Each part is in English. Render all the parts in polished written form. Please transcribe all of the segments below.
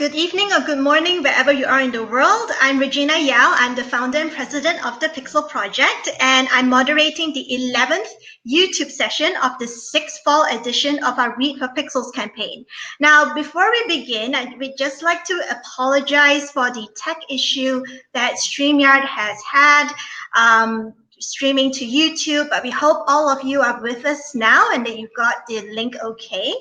Good evening or good morning, wherever you are in the world. I'm Regina Yao. I'm the founder and president of the Pixel Project, and I'm moderating the 11th YouTube session of the 6th fall edition of our Read for Pixels campaign. Now, before we begin, we'd just like to apologize for the tech issue that StreamYard has had. Streaming to YouTube, but we hope all of you are with us now and that you got the link okay.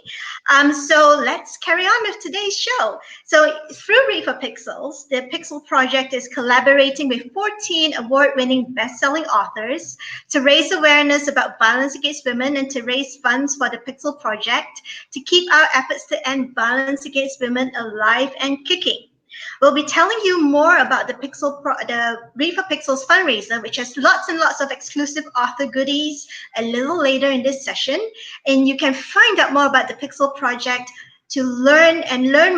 So let's carry on with today's show. So through Read for Pixels, the Pixel Project is collaborating with 14 award-winning best-selling authors to raise awareness about violence against women and to raise funds for the Pixel Project to keep our efforts to end violence against women alive and kicking. We'll be telling you more about the Read for Pixels fundraiser, which has lots and lots of exclusive author goodies a little later in this session. And you can find out more about the Pixel Project to learn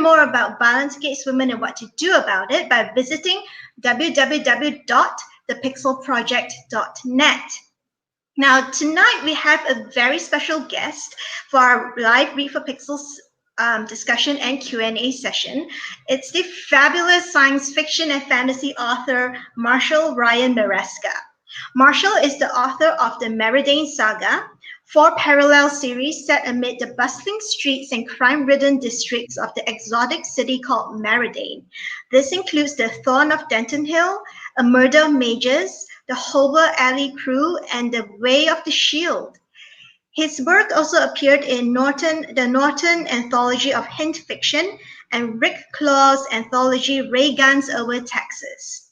more about violence against women and what to do about it by visiting www.thepixelproject.net. Now, tonight we have a very special guest for our live Read for Pixels discussion and Q&A session. It's the fabulous science fiction and fantasy author, Marshall Ryan Maresca. Marshall is the author of the Meridian Saga, 4 parallel series set amid the bustling streets and crime-ridden districts of the exotic city called Meridian. This includes the Thorn of Denton Hill, A Murder of Mages, the Hover Alley Crew, and the Way of the Shield. His work also appeared in the Norton Anthology of Hint Fiction and Rick Claw's anthology Ray Guns Over Texas.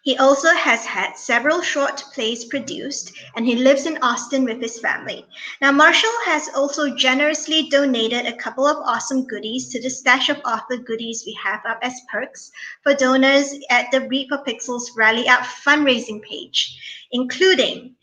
He also has had several short plays produced, and he lives in Austin with his family. Now, Marshall has also generously donated a couple of awesome goodies to the stash of author goodies we have up as perks for donors at the Read for Pixels Rally Up fundraising page, including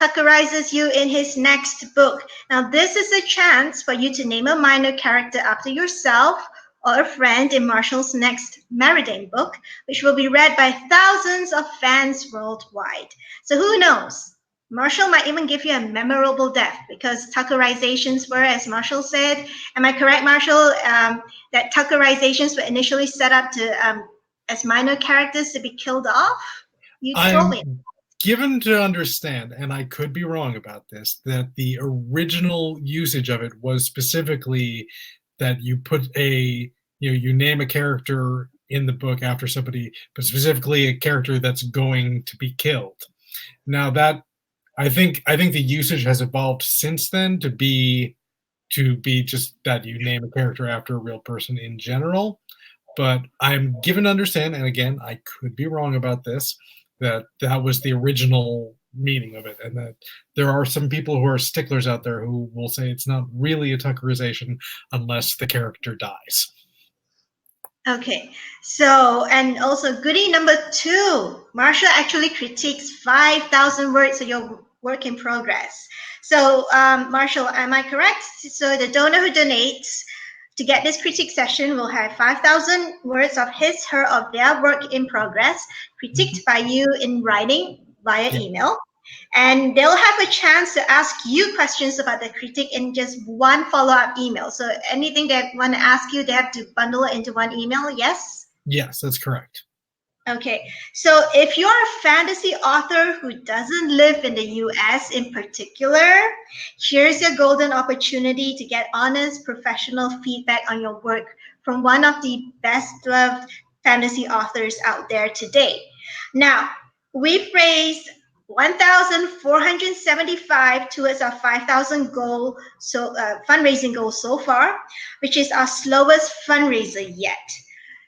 Tuckerizes you in his next book. Now, this is a chance for you to name a minor character after yourself or a friend in Marshall's next Meridian book, which will be read by thousands of fans worldwide. So who knows? Marshall might even give you a memorable death because Tuckerizations were, as Marshall said, am I correct, Marshall, that Tuckerizations were initially set up to as minor characters to be killed off? You told me. Given to understand, and I could be wrong about this, that the original usage of it was specifically that you put you name a character in the book after somebody, but specifically a character that's going to be killed. Now that I think the usage has evolved since then to be just that you name a character after a real person in general. But I'm given to understand, and again, I could be wrong about this, that was the original meaning of it, and that there are some people who are sticklers out there who will say it's not really a Tuckerization unless the character dies. Okay, so, and also goodie number 2, Marshall actually critiques 5,000 words of your work in progress. So, Marshall, am I correct? So the donor who donates to get this critique session will have 5,000 words of his, her, of their work in progress critiqued by you in writing via email. And they'll have a chance to ask you questions about the critique in just one follow-up email. So anything they want to ask you, they have to bundle it into one email, yes? Yes, that's correct. Okay, so if you're a fantasy author who doesn't live in the US in particular, here's your golden opportunity to get honest, professional feedback on your work from one of the best-loved fantasy authors out there today. Now, we've raised 1,475 towards our 5,000 goal, fundraising goal so far, which is our slowest fundraiser yet.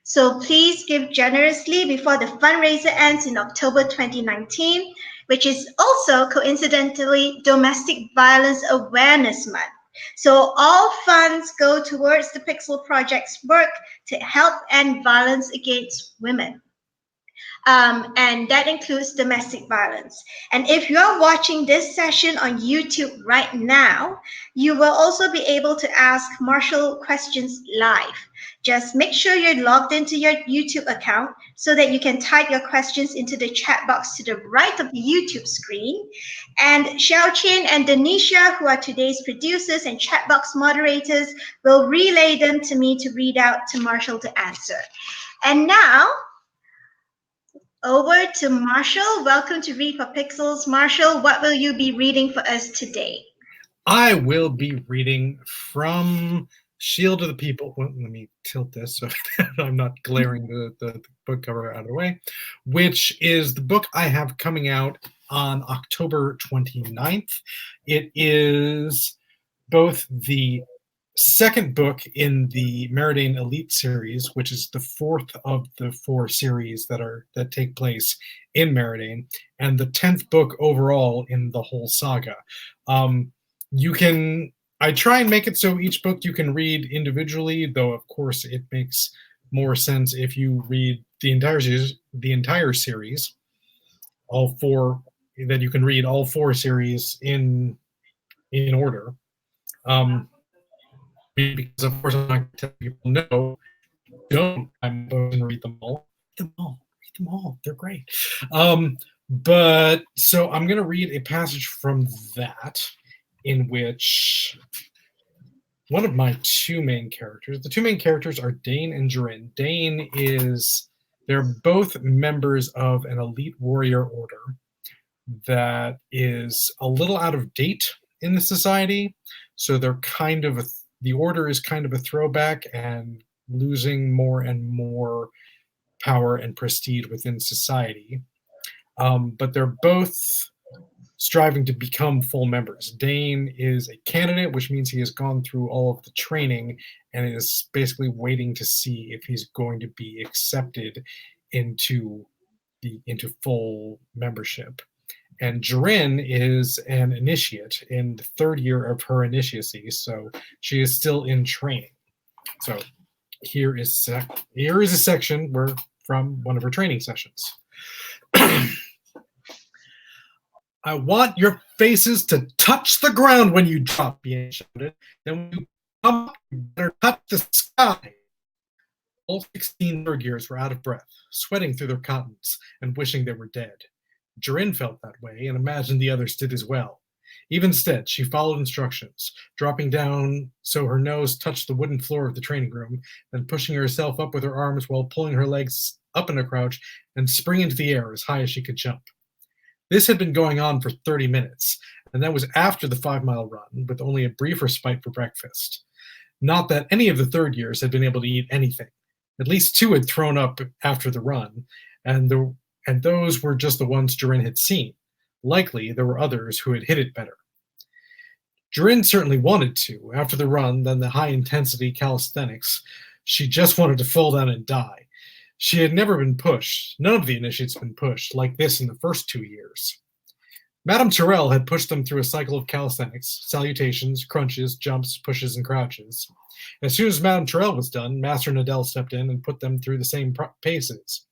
So please give generously before the fundraiser ends in October 2019, which is also coincidentally Domestic Violence Awareness Month. So all funds go towards the Pixel Project's work to help end violence against women. and that includes domestic violence. And if you're watching this session on YouTube right now, you will also be able to ask Marshall questions live. Just make sure you're logged into your YouTube account so that you can type your questions into the chat box to the right of the YouTube screen. And Xiaoqin and Denisha, who are today's producers and chat box moderators, will relay them to me to read out to Marshall to answer. And now, over to Marshall. Welcome to Read for Pixels. Marshall, what will you be reading for us today? I will be reading from Shield of the People. Well, let me tilt this so I'm not glaring the book cover out of the way, which is the book I have coming out on October 29th. It is both the second book in the Meridian Elite series, which is the fourth of the 4 series that take place in Meridian, and the 10th book overall in the whole saga. I try and make it so each book you can read individually, though of course it makes more sense if you read the entire series, all 4, that you can read all 4 series in order. Because of course I'm not going to tell people no, I'm going to read them all. Read them all. They're great. But so I'm going to read a passage from that in which one of my 2 main characters, the 2 main characters are Dane and Jiren. Dane they're both members of an elite warrior order that is a little out of date in the society. So they're the order is kind of a throwback and losing more and more power and prestige within society. But they're both striving to become full members. Dane is a candidate, which means he has gone through all of the training and is basically waiting to see if he's going to be accepted into full membership. And Jiren is an initiate in the 3rd year of her initiacy, so she is still in training. So here is a section from one of her training sessions. I want your faces to touch the ground when you drop, Bien shouted. Then when you come up, you better touch the sky. All 16 third years were out of breath, sweating through their cottons and wishing they were dead. Jiren felt that way and imagined the others did as well. Instead, she followed instructions, dropping down so her nose touched the wooden floor of the training room, then pushing herself up with her arms while pulling her legs up in a crouch and springing into the air as high as she could jump. This had been going on for 30 minutes, and that was after the 5-mile run, with only a brief respite for breakfast. Not that any of the 3rd years had been able to eat anything. At least 2 had thrown up after the run, and those were just the ones Jiren had seen. Likely, there were others who had hit it better. Jiren certainly wanted to. After the run, then the high-intensity calisthenics, she just wanted to fall down and die. She had never been pushed. None of the initiates had been pushed like this in the first 2 years. Madame Terrell had pushed them through a cycle of calisthenics, salutations, crunches, jumps, pushes, and crouches. As soon as Madame Terrell was done, Master Nadell stepped in and put them through the same paces.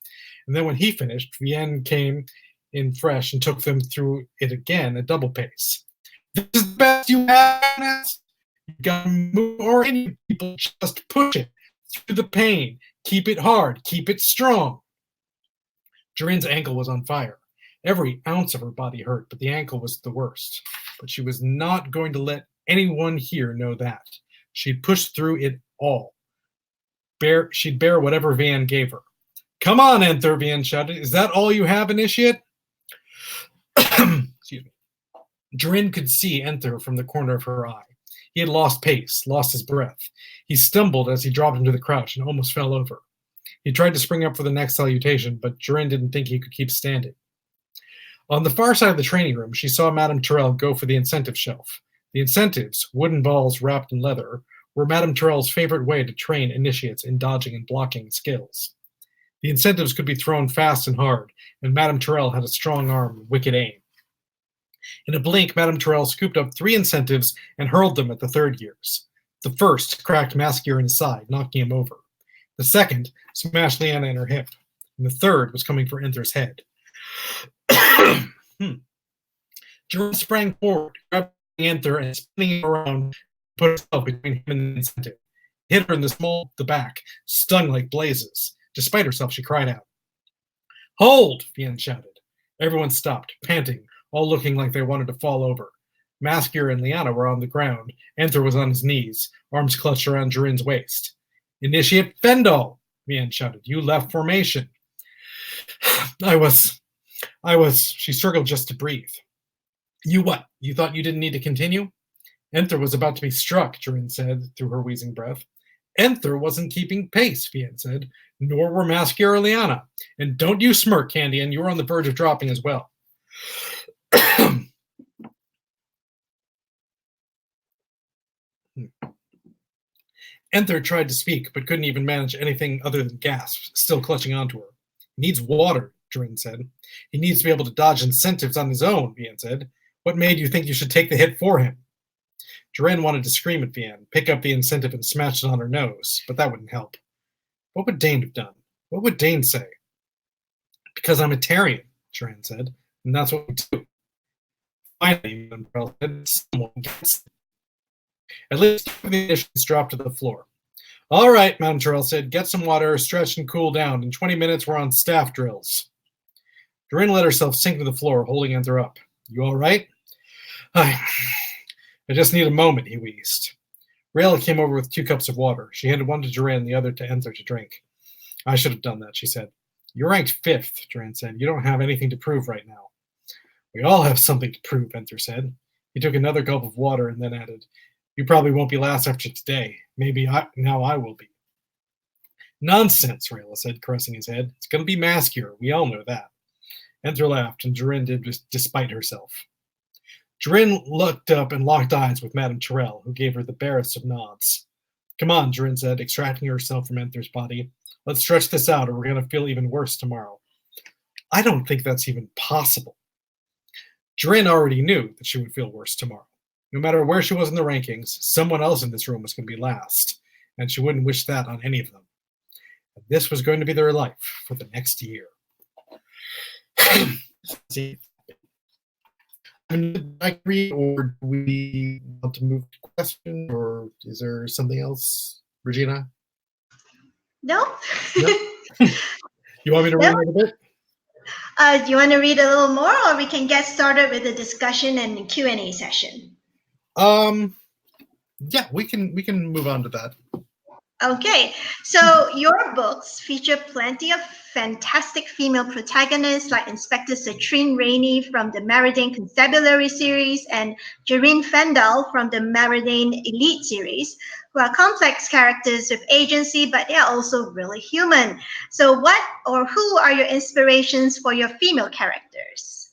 And then when he finished, Vienne came in fresh and took them through it again at double pace. This is the best you have. You gotta move, or any people just push it through the pain. Keep it hard. Keep it strong. Jiren's ankle was on fire. Every ounce of her body hurt, but the ankle was the worst. But she was not going to let anyone here know that. She'd push through it all. She'd bear whatever Van gave her. Come on, Enther, Van shouted. Is that all you have, initiate? Excuse me. Jiren could see Enther from the corner of her eye. He had lost pace, lost his breath. He stumbled as he dropped into the crouch and almost fell over. He tried to spring up for the next salutation, but Jiren didn't think he could keep standing. On the far side of the training room, she saw Madame Terrell go for the incentive shelf. The incentives, wooden balls wrapped in leather, were Madame Terrell's favorite way to train initiates in dodging and blocking skills. The incentives could be thrown fast and hard, and Madame Terrell had a strong arm and wicked aim. In a blink, Madame Terrell scooped up 3 incentives and hurled them at the 3rd years. The first cracked Maskier in his side, knocking him over. The second smashed Leanna in her hip. and the third was coming for Enther's head. Jerome sprang forward, grabbing Enther and spinning him around, put herself between him and the incentive. Hit her in the back, stung like blazes. Despite herself, she cried out. Hold! Vienne shouted. Everyone stopped, panting, all looking like they wanted to fall over. Maskier and Liana were on the ground. Enther was on his knees, arms clutched around Durin's waist. Initiate Fendal! Vienne shouted. You left formation. I was. She struggled just to breathe. You what? You thought you didn't need to continue? Enther was about to be struck, Durin said through her wheezing breath. Enther wasn't keeping pace, Vienne said, nor were Maskier or Liana. And don't you smirk, Candian, you were on the verge of dropping as well. Enther tried to speak, but couldn't even manage anything other than gasps, still clutching onto her. He needs water, Durin said. He needs to be able to dodge incentives on his own, Vienne said. What made you think you should take the hit for him? Durin wanted to scream at Vienne, pick up the incentive and smash it on her nose, but that wouldn't help. What would Dane have done? What would Dane say? Because I'm a Tarian, Durin said, and that's what we do. Finally, Montreal said, someone gets it. At least the initials dropped to the floor. All right, Montreal said, get some water, stretch and cool down. In 20 minutes, we're on staff drills. Durin let herself sink to the floor, holding Enther up. You all right? I just need a moment, he wheezed. Rayla came over with 2 cups of water. She handed one to Durin, the other to Enther to drink. I should have done that, she said. You're ranked 5th, Durin said. You don't have anything to prove right now. We all have something to prove, Enther said. He took another gulp of water and then added, you probably won't be last after today. Maybe now I will be. Nonsense, Rayla said, caressing his head. It's going to be Maskier. We all know that. Enther laughed, and Durin did despite herself. Durin looked up and locked eyes with Madame Tyrell, who gave her the barest of nods. Come on, Durin said, extracting herself from Enther's body. Let's stretch this out, or we're going to feel even worse tomorrow. I don't think that's even possible. Durin already knew that she would feel worse tomorrow. No matter where she was in the rankings, someone else in this room was going to be last, and she wouldn't wish that on any of them. And this was going to be their life for the next year. See, I read, or do we want to move to question, or is there something else, Regina? No. You want me to read a little bit? Do you want to read a little more, or we can get started with the discussion and Q&A session? Yeah, we can move on to that. Okay, so your books feature plenty of fantastic female protagonists like Inspector Citrine Rainey from the Meridian Constabulary series and Jareen Fendal from the Meridian Elite series, who are complex characters with agency, but they're also really human. So what or who are your inspirations for your female characters?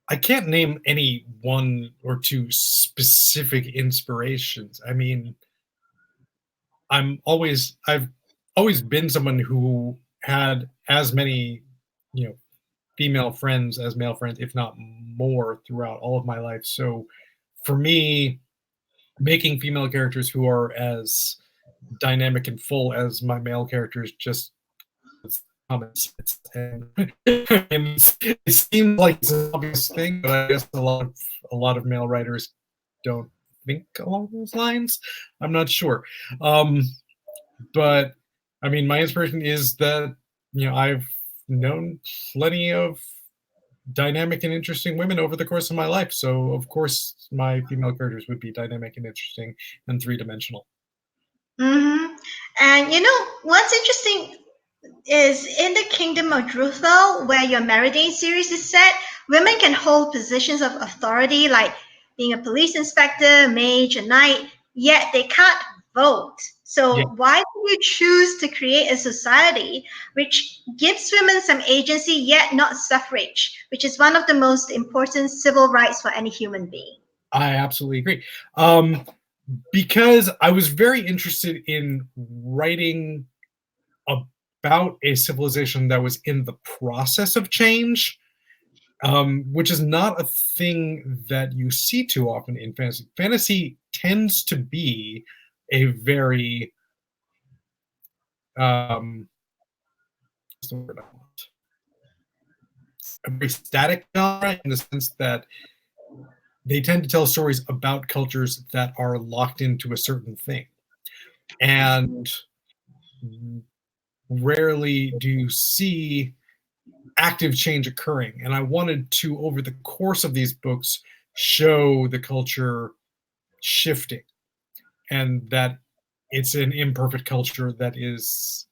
I can't name any 1 or 2 specific inspirations. I mean, I've always been someone who had as many, female friends as male friends, if not more, throughout all of my life. So for me, making female characters who are as dynamic and full as my male characters just comments. It seems like it's an obvious thing, but I guess a lot of male writers don't think along those lines. I'm not sure. But I mean, my inspiration is that I've known plenty of dynamic and interesting women over the course of my life. So of course my female characters would be dynamic and interesting and 3-dimensional. Mm-hmm. And what's interesting is in the Kingdom of Druthel, where your Meridian series is set, women can hold positions of authority like being a police inspector, mage, a knight, yet they can't vote. So why do you choose to create a society which gives women some agency, yet not suffrage, which is one of the most important civil rights for any human being? I absolutely agree. Because I was very interested in writing about a civilization that was in the process of change, which is not a thing that you see too often in fantasy. Fantasy tends to be a very what's the word I want? A very static genre in the sense that they tend to tell stories about cultures that are locked into a certain thing. And rarely do you see active change occurring. And I wanted to, over the course of these books, show the culture shifting and that it's an imperfect culture that is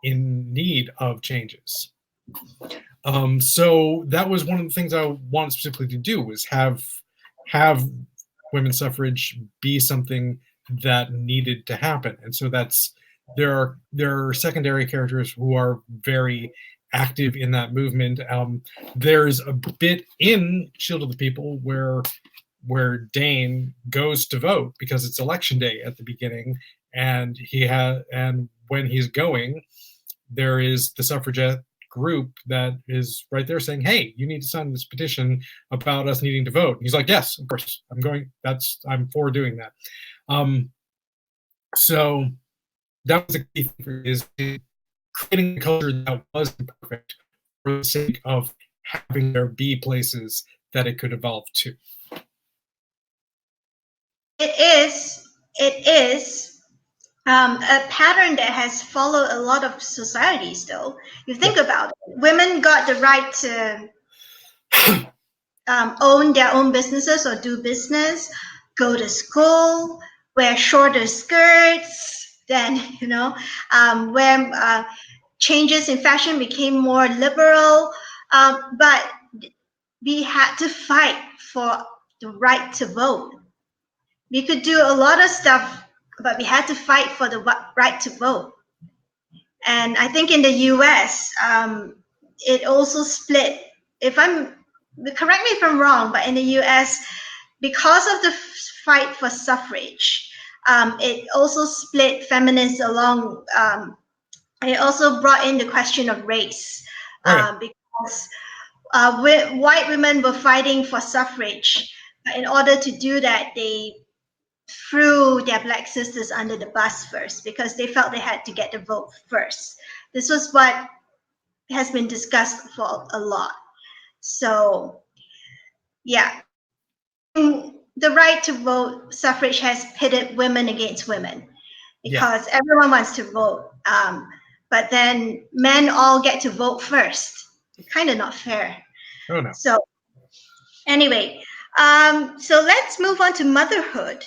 in need of changes. So that was one of the things I wanted specifically to do, was have women's suffrage be something that needed to happen. And so there are secondary characters who are very active in that movement. There's a bit in Shield of the People where Dane goes to vote because it's election day at the beginning, and when he's going, there is the suffragette group that is right there saying, "Hey, you need to sign this petition about us needing to vote." And he's like, "Yes, of course, I'm going. I'm for doing that." So that was the key thing, is creating a culture that was imperfect for the sake of having there be places that it could evolve to. It is a pattern that has followed a lot of societies, though. You think about it, women got the right to own their own businesses or do business, go to school, wear shorter skirts, then, when changes in fashion became more liberal, but we had to fight for the right to vote. We could do a lot of stuff, but we had to fight for the right to vote. And I think in the US, it also split. Correct me if I'm wrong, but in the US, because of the fight for suffrage, it also split feminists along. It also brought in the question of race, because white women were fighting for suffrage. But in order to do that, they threw their black sisters under the bus first because they felt they had to get the vote first. This was what has been discussed for a lot. So, yeah, the right to vote, suffrage has pitted women against women because everyone wants to vote. But then men all get to vote first. Kind of not fair. Oh, no. So, anyway, so let's move on to motherhood.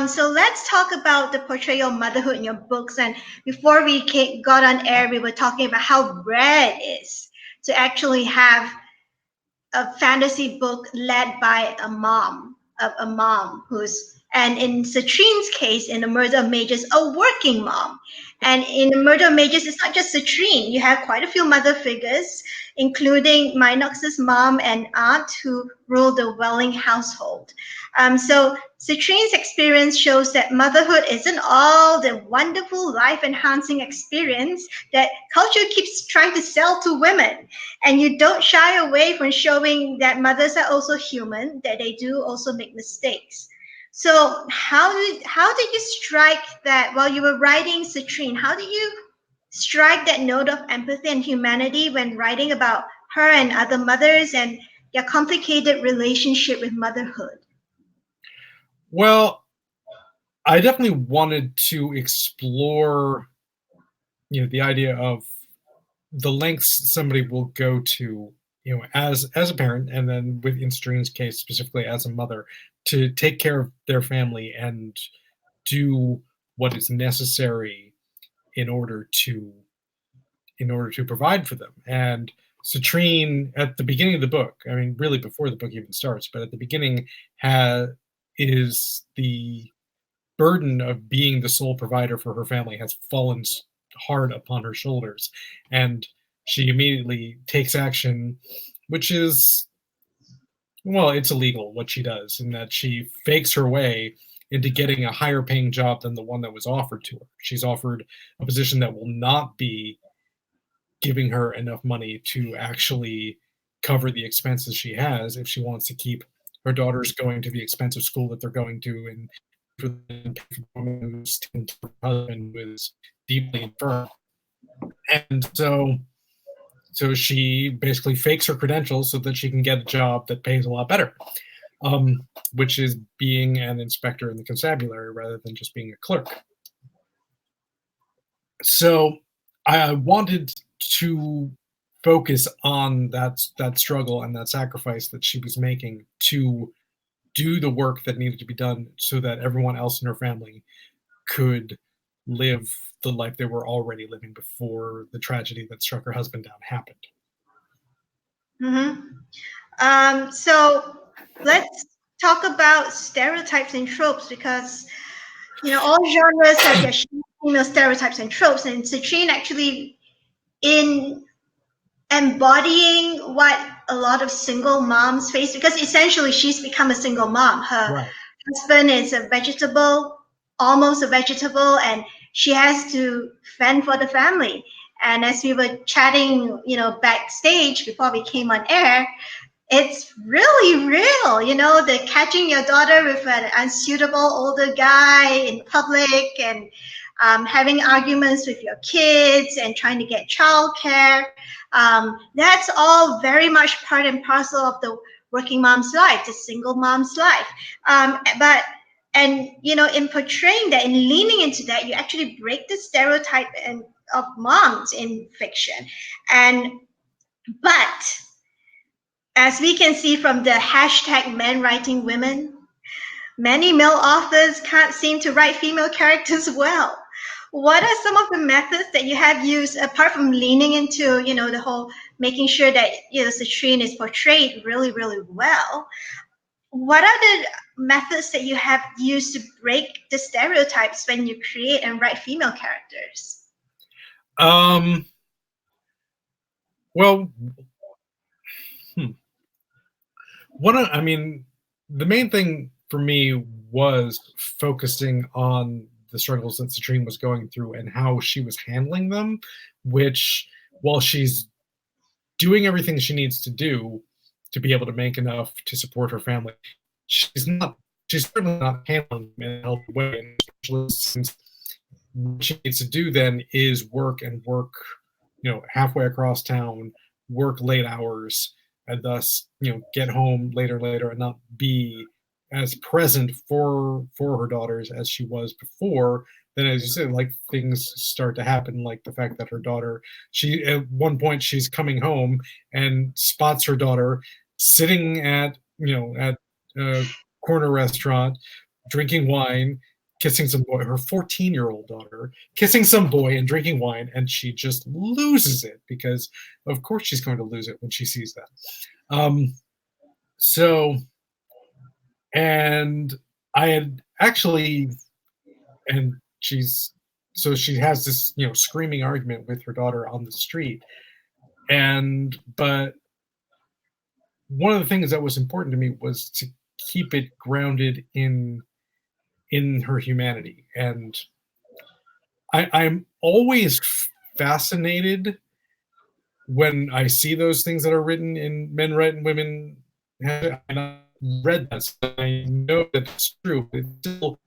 So let's talk about the portrayal of motherhood in your books. And before we got on air, we were talking about how rare it is to actually have a fantasy book led by a mom who's, and in Citrine's case, in The Murder of Mages, a working mom. And in The Murder of Mages, it's not just Citrine. You have quite a few mother figures, including Minox's mom and aunt, who ruled the Welling household. So Citrine's experience shows that motherhood isn't all the wonderful life-enhancing experience that culture keeps trying to sell to women. And you don't shy away from showing that mothers are also human, that they do also make mistakes. So how did you strike that while you were writing Citrine? How did you strike that note of empathy and humanity when writing about her and other mothers and their complicated relationship with motherhood? Well, I definitely wanted to explore, the idea of the lengths somebody will go to, as a parent, and then in Citrine's case specifically as a mother, to take care of their family and do what is necessary in order to provide for them. And Citrine, at the beginning of the book, I mean, really before the book even starts, but at the beginning, is the burden of being the sole provider for her family has fallen hard upon her shoulders, and she immediately takes action, which is, well, it's illegal what she does, in that she fakes her way into getting a higher paying job than the one that was offered to her. She's offered a position that will not be giving her enough money to actually cover the expenses she has if she wants to keep her daughters going to the expensive school that they're going to, and for the woman who's taken care of her husband who is deeply infirm. And so she basically fakes her credentials so that she can get a job that pays a lot better, which is being an inspector in the constabulary rather than just being a clerk. So I wanted to focus on that struggle and that sacrifice that she was making to do the work that needed to be done so that everyone else in her family could live the life they were already living before the tragedy that struck her husband down happened. So let's talk about stereotypes and tropes because all genres have their female stereotypes and tropes, and Citrine actually in embodying what a lot of single moms face because essentially she's become a single mom. Her Right. husband is a vegetable, almost a vegetable, and she has to fend for the family. And as we were chatting, backstage before we came on air, it's really real, the catching your daughter with an unsuitable older guy in public and having arguments with your kids and trying to get childcare. That's all very much part and parcel of the working mom's life, the single mom's life. In portraying that and leaning into that, you actually break the stereotype of moms in fiction. But as we can see from the hashtag men writing women, many male authors can't seem to write female characters well. What are some of the methods that you have used apart from leaning into, the whole making sure that, Citrine is portrayed really, really well? What are the methods that you have used to break the stereotypes when you create and write female characters? Well, the main thing for me was focusing on the struggles that Citrine was going through and how she was handling them, which, while she's doing everything she needs to do to be able to make enough to support her family, she's certainly not handling them in a healthy way. And especially since what she needs to do then is work, halfway across town, work late hours, and thus, get home later and not be as present for her daughters as she was before. Then, as you said, like, things start to happen, like the fact that her daughter, she at one point she's coming home and spots her daughter sitting at a corner restaurant, drinking wine, kissing some boy, her 14-year-old daughter, kissing some boy and drinking wine, and she just loses it because, of course, she's going to lose it when she sees that. And I had actually, and she has this, screaming argument with her daughter on the street. But one of the things that was important to me was to keep it grounded in her humanity. And I'm always fascinated when I see those things that are written in Men Write and Women. And I read that, so I know that it's true. It still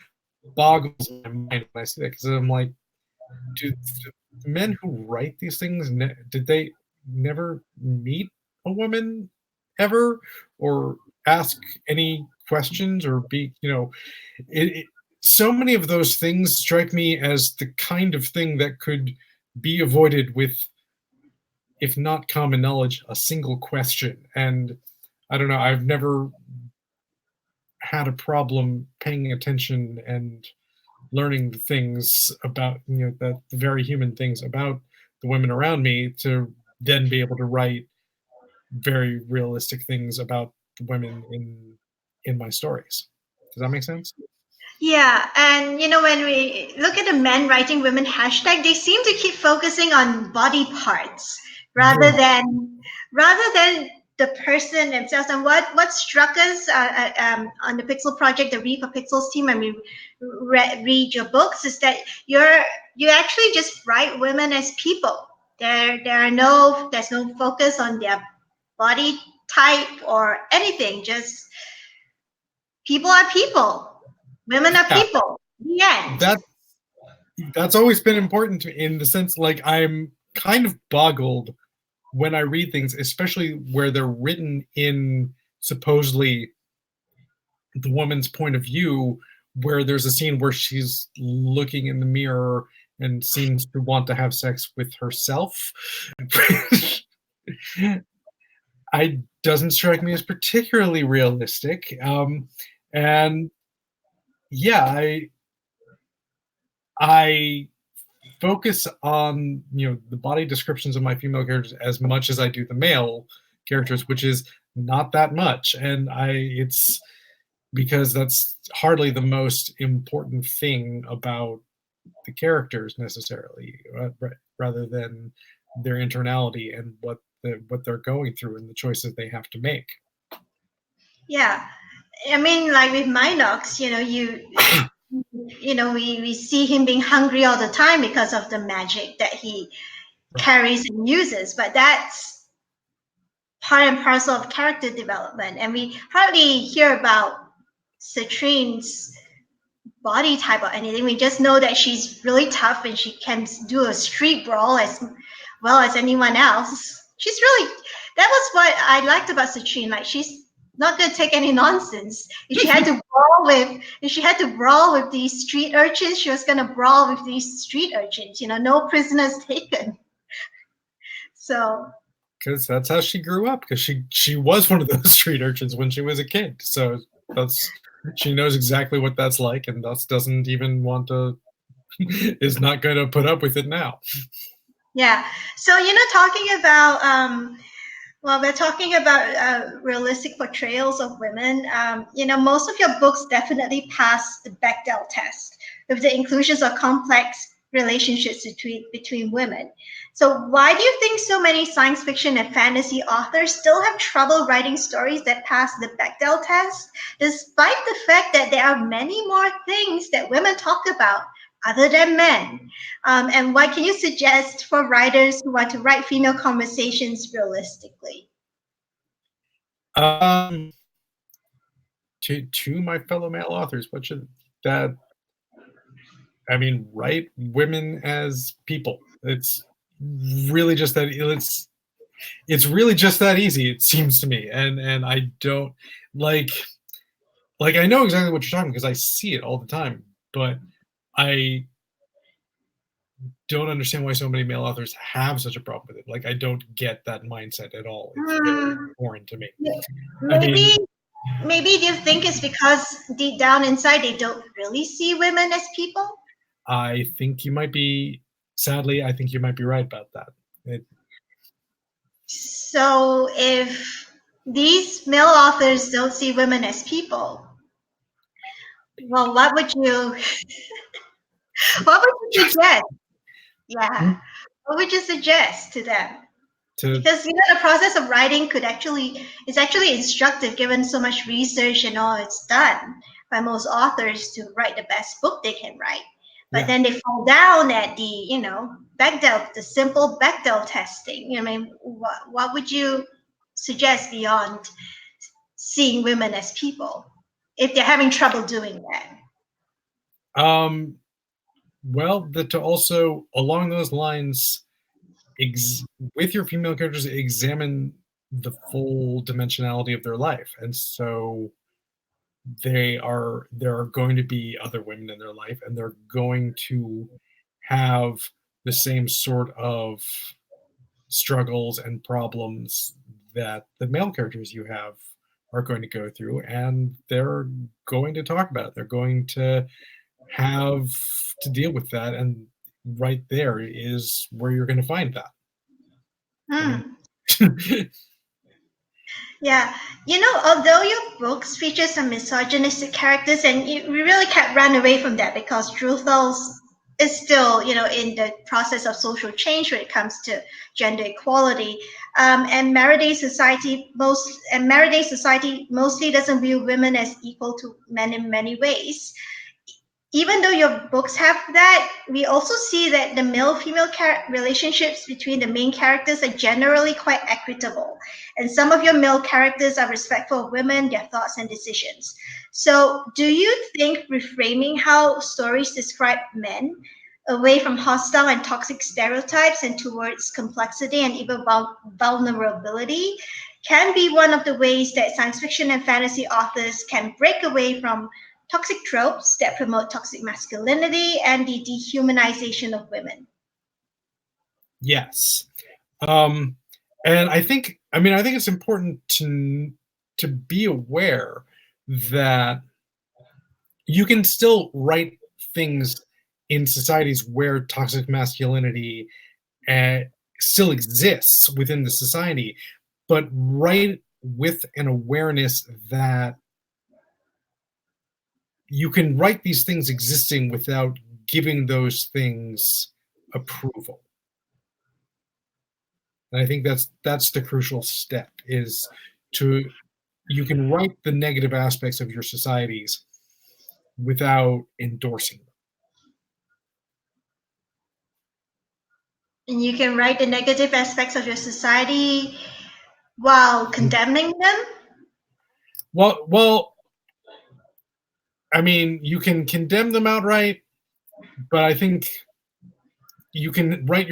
boggles my mind when I see that, because I'm like, do the men who write these things, did they never meet a woman ever, or ask any questions, or be, so many of those things strike me as the kind of thing that could be avoided with, if not common knowledge, a single question. And I don't know, I've never had a problem paying attention and learning the things about, the very human things about the women around me, to then be able to write very realistic things about the women in my stories. Does that make sense? Yeah, and when we look at the men writing women hashtag, they seem to keep focusing on body parts rather than the person themselves. And what struck us on the Pixel Project, the Read for Pixels team, when we read your books, is that you actually just write women as people. There's no focus on their body type or anything. Just people are people. Women are people. The end. That's always been important to me, in the sense, like, I'm kind of boggled when I read things, especially where they're written in supposedly the woman's point of view, where there's a scene where she's looking in the mirror and seems to want to have sex with herself. I doesn't strike me as particularly realistic. And yeah, I focus on the body descriptions of my female characters as much as I do the male characters, which is not that much, and it's because that's hardly the most important thing about the characters necessarily, rather than their internality and what they're going through and the choices they have to make. Yeah, I mean, like with Minox, we see him being hungry all the time because of the magic that he carries and uses, but that's part and parcel of character development. And we hardly hear about Citrine's body type or anything. We just know that she's really tough and she can do a street brawl as well as anyone else. That was what I liked about Citrine. Like, she's not gonna take any nonsense. If she had to brawl with these street urchins, she was gonna brawl with these street urchins. No prisoners taken. So. Because that's how she grew up. Because she was one of those street urchins when she was a kid. So she knows exactly what that's like, and thus doesn't even want to. Is not going to put up with it now. Yeah. So talking about we're talking about realistic portrayals of women. Most of your books definitely pass the Bechdel test with the inclusions of complex relationships between women. So why do you think so many science fiction and fantasy authors still have trouble writing stories that pass the Bechdel test, despite the fact that there are many more things that women talk about other than men? And what can you suggest for writers who want to write female conversations realistically? To my fellow male authors, what should that? I mean, write women as people. It's really just that. It's really just that easy. It seems to me, and I don't like I know exactly what you're talking because I see it all the time, but I don't understand why so many male authors have such a problem with it. Like, I don't get that mindset at all. It's very foreign to me. Maybe, maybe do you think it's because deep down inside they don't really see women as people? I think you might be, sadly, I think you might be right about that. So if these male authors don't see women as people, well, what would you suggest? Yeah. What would you suggest to them? Because the process of writing is actually instructive given so much research and all it's done by most authors to write the best book they can write. But then they fall down at the simple Bechdel testing. I mean, what would you suggest beyond seeing women as people if they're having trouble doing that? Well, to also along those lines, with your female characters, examine the full dimensionality of their life, and so there are going to be other women in their life, and they're going to have the same sort of struggles and problems that the male characters you have are going to go through, and they're going to talk about it. They're going to have to deal with that, and right there is where you're going to find that. I mean, yeah, although your books feature some misogynistic characters, and we really can't run away from that because Druthals is still, in the process of social change when it comes to gender equality. And Mareday society mostly doesn't view women as equal to men in many ways. Even though your books have that, we also see that the male-female relationships between the main characters are generally quite equitable. And some of your male characters are respectful of women, their thoughts and decisions. So do you think reframing how stories describe men away from hostile and toxic stereotypes and towards complexity and even vulnerability can be one of the ways that science fiction and fantasy authors can break away from toxic tropes that promote toxic masculinity and the dehumanization of women. Yes. And I think it's important to be aware that you can still write things in societies where toxic masculinity still exists within the society, but write with an awareness that you can write these things existing without giving those things approval. And I think that's the crucial step, is you can write the negative aspects of your societies without endorsing them. And you can write the negative aspects of your society while condemning them. Well, I mean, you can condemn them outright, but I think you can write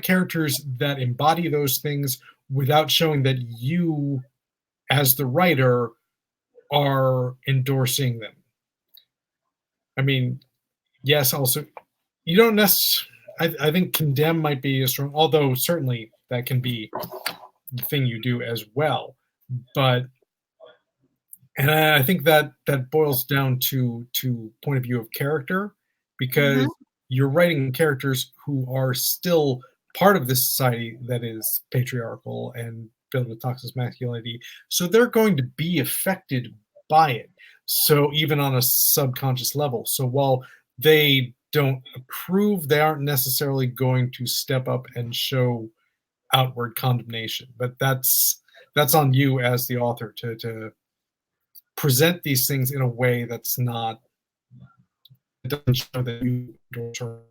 characters that embody those things without showing that you, as the writer, are endorsing them. I mean, yes, also, you don't necessarily, I think condemn might be a strong, although certainly that can be the thing you do as well. But, and I think that boils down to point of view of character, because you're writing characters who are still part of this society that is patriarchal and filled with toxic masculinity. So they're going to be affected by it. So even on a subconscious level. So while they don't approve, they aren't necessarily going to step up and show outward condemnation. But that's on you as the author to present these things in a way that's not, it doesn't show that you endorse.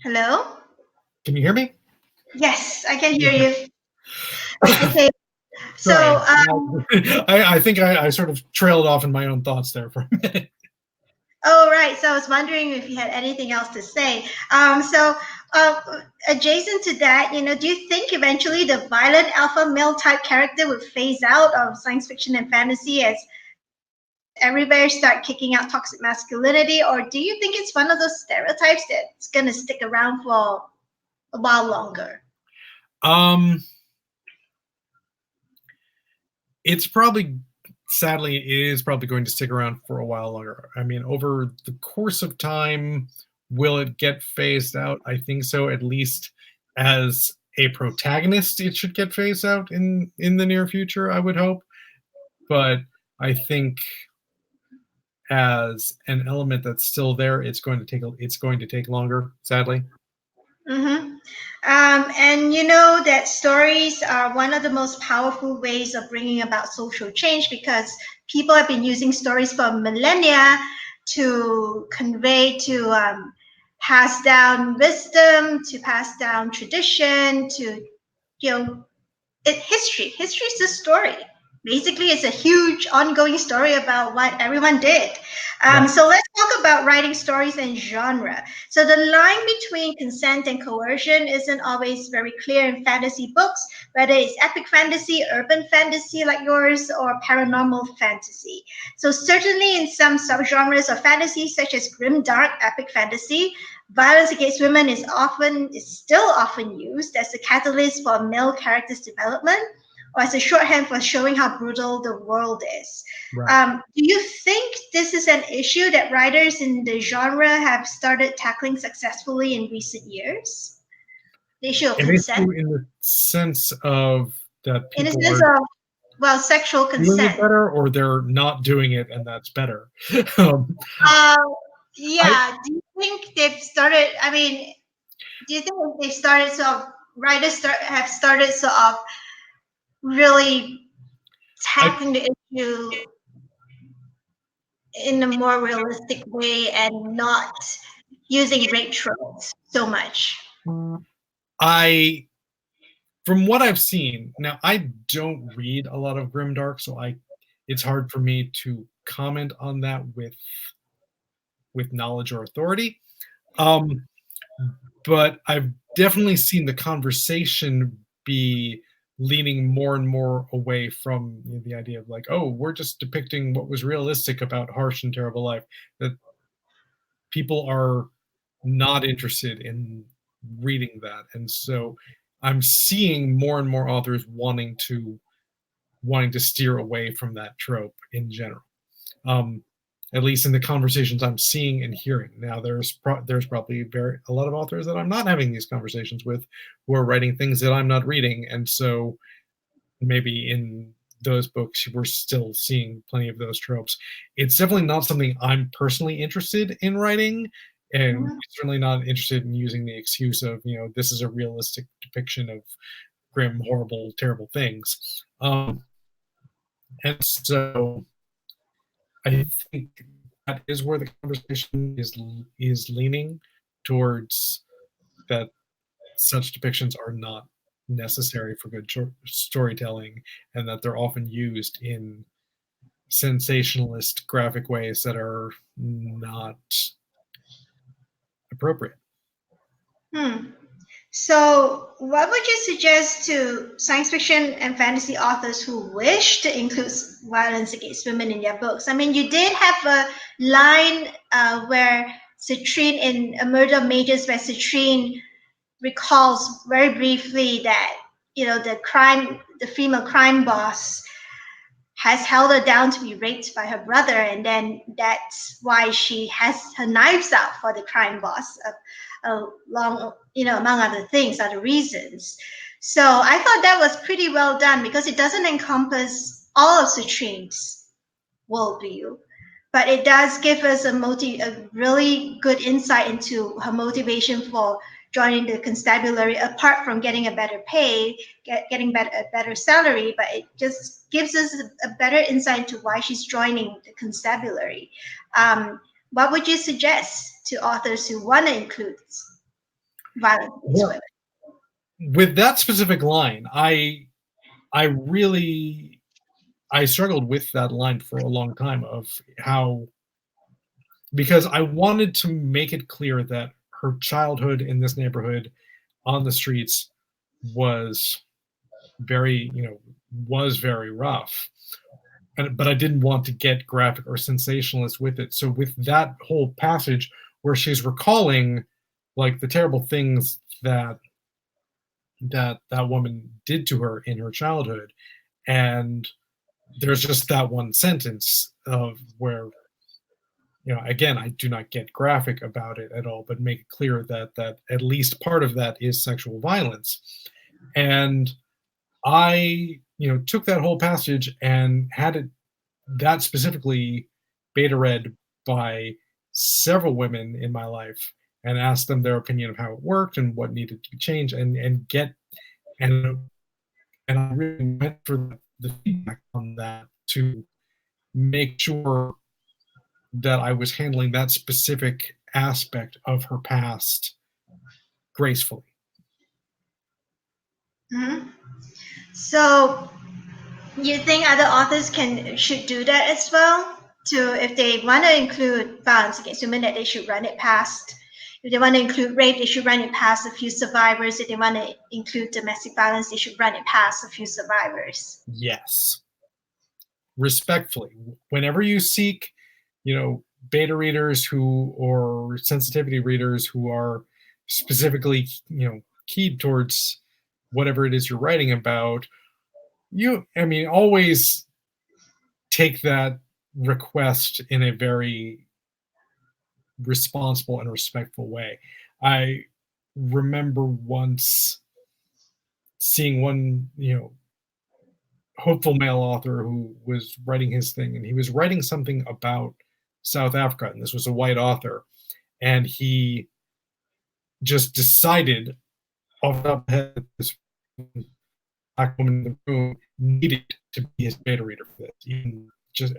Hello? Can you hear me? Yes, I can hear you. Okay. So, I think I sort of trailed off in my own thoughts there for a minute. Oh, right. So I was wondering if you had anything else to say. Adjacent to that, do you think eventually the violent alpha male type character would phase out of science fiction and fantasy as everybody start kicking out toxic masculinity? Or do you think it's one of those stereotypes that's going to stick around for a while longer? It's probably, sadly, it is probably going to stick around for a while longer. I mean, over the course of time, will it get phased out? I think so. At least as a protagonist, it should get phased out in the near future, I would hope. But I think as an element that's still there, it's going to take longer, sadly. And you know that stories are one of the most powerful ways of bringing about social change, because people have been using stories for millennia to convey, to pass down wisdom, to pass down tradition, to, history. History is a story. Basically, it's a huge ongoing story about what everyone did. So let's talk about writing stories and genre. So the line between consent and coercion isn't always very clear in fantasy books, whether it's epic fantasy, urban fantasy like yours, or paranormal fantasy. So certainly in some subgenres of fantasy, such as grim, dark, epic fantasy, violence against women is still often used as a catalyst for a male character's development, or as a shorthand for showing how brutal the world is. Do you think this is an issue that writers in the genre have started tackling successfully in recent years? The issue of consent? In the sense of that people in the sense of, sexual consent. Doing it better, or they're not doing it, and that's better. Yeah. Do you think they've started? I mean, do you think they've started have started sort of really tackling the issue in a more realistic way and not using rape tropes so much? From what I've seen, now I don't read a lot of grimdark, so it's hard for me to comment on that with with knowledge or authority. Um, but I've definitely seen the conversation be leaning more and more away from the idea of like, oh, we're just depicting what was realistic about harsh and terrible life. That people are not interested in reading that, and so I'm seeing more and more authors wanting to steer away from that trope in general. Um, at least in the conversations I'm seeing and hearing. Now, there's probably a lot of authors that I'm not having these conversations with, who are writing things that I'm not reading, and so maybe in those books we're still seeing plenty of those tropes. It's definitely not something I'm personally interested in writing, and Mhm. certainly not interested in using the excuse of this is a realistic depiction of grim, horrible, terrible things. And so I think that is where the conversation is leaning towards, that such depictions are not necessary for good storytelling, and that they're often used in sensationalist graphic ways that are not appropriate. Hmm. So, what would you suggest to science fiction and fantasy authors who wish to include violence against women in their books? I mean, you did have a line where Citrine in A Murder of Mages, where Citrine recalls very briefly that the female crime boss has held her down to be raped by her brother, and then that's why she has her knives out for the crime boss, along, among other things, other reasons. So I thought that was pretty well done because it doesn't encompass all of Citrine's worldview, but it does give us a really good insight into her motivation for joining the constabulary, apart from getting a better pay, getting a better salary, but it just gives us a better insight into why she's joining the constabulary. What would you suggest to authors who want to include violence against women? Well, with that specific line, I struggled with that line for a long time, of how, because I wanted to make it clear that her childhood in this neighborhood on the streets was very, was very rough. But I didn't want to get graphic or sensationalist with it. So with that whole passage where she's recalling like the terrible things that woman did to her in her childhood, and there's just that one sentence of where, again, I do not get graphic about it at all, but make it clear that at least part of that is sexual violence. And I, took that whole passage and had it, that specifically, beta read by several women in my life, and asked them their opinion of how it worked and what needed to be changed, and and I really went for the feedback on that to make sure that I was handling that specific aspect of her past gracefully. Mhm. So you think other authors should do that as well? To If they want to include violence against women, that they should run it past. If they want to include rape, they should run it past a few survivors. If they want to include domestic violence, they should run it past a few survivors. Yes, respectfully. Whenever you seek, beta readers or sensitivity readers who are specifically, keyed towards whatever it is you're writing about, always take that request in a very responsible and respectful way. I remember once seeing one, hopeful male author who was writing his thing, and he was writing something about South Africa, and this was a white author, and he just decided off the top of the head that this black woman in the room needed to be his beta reader for this.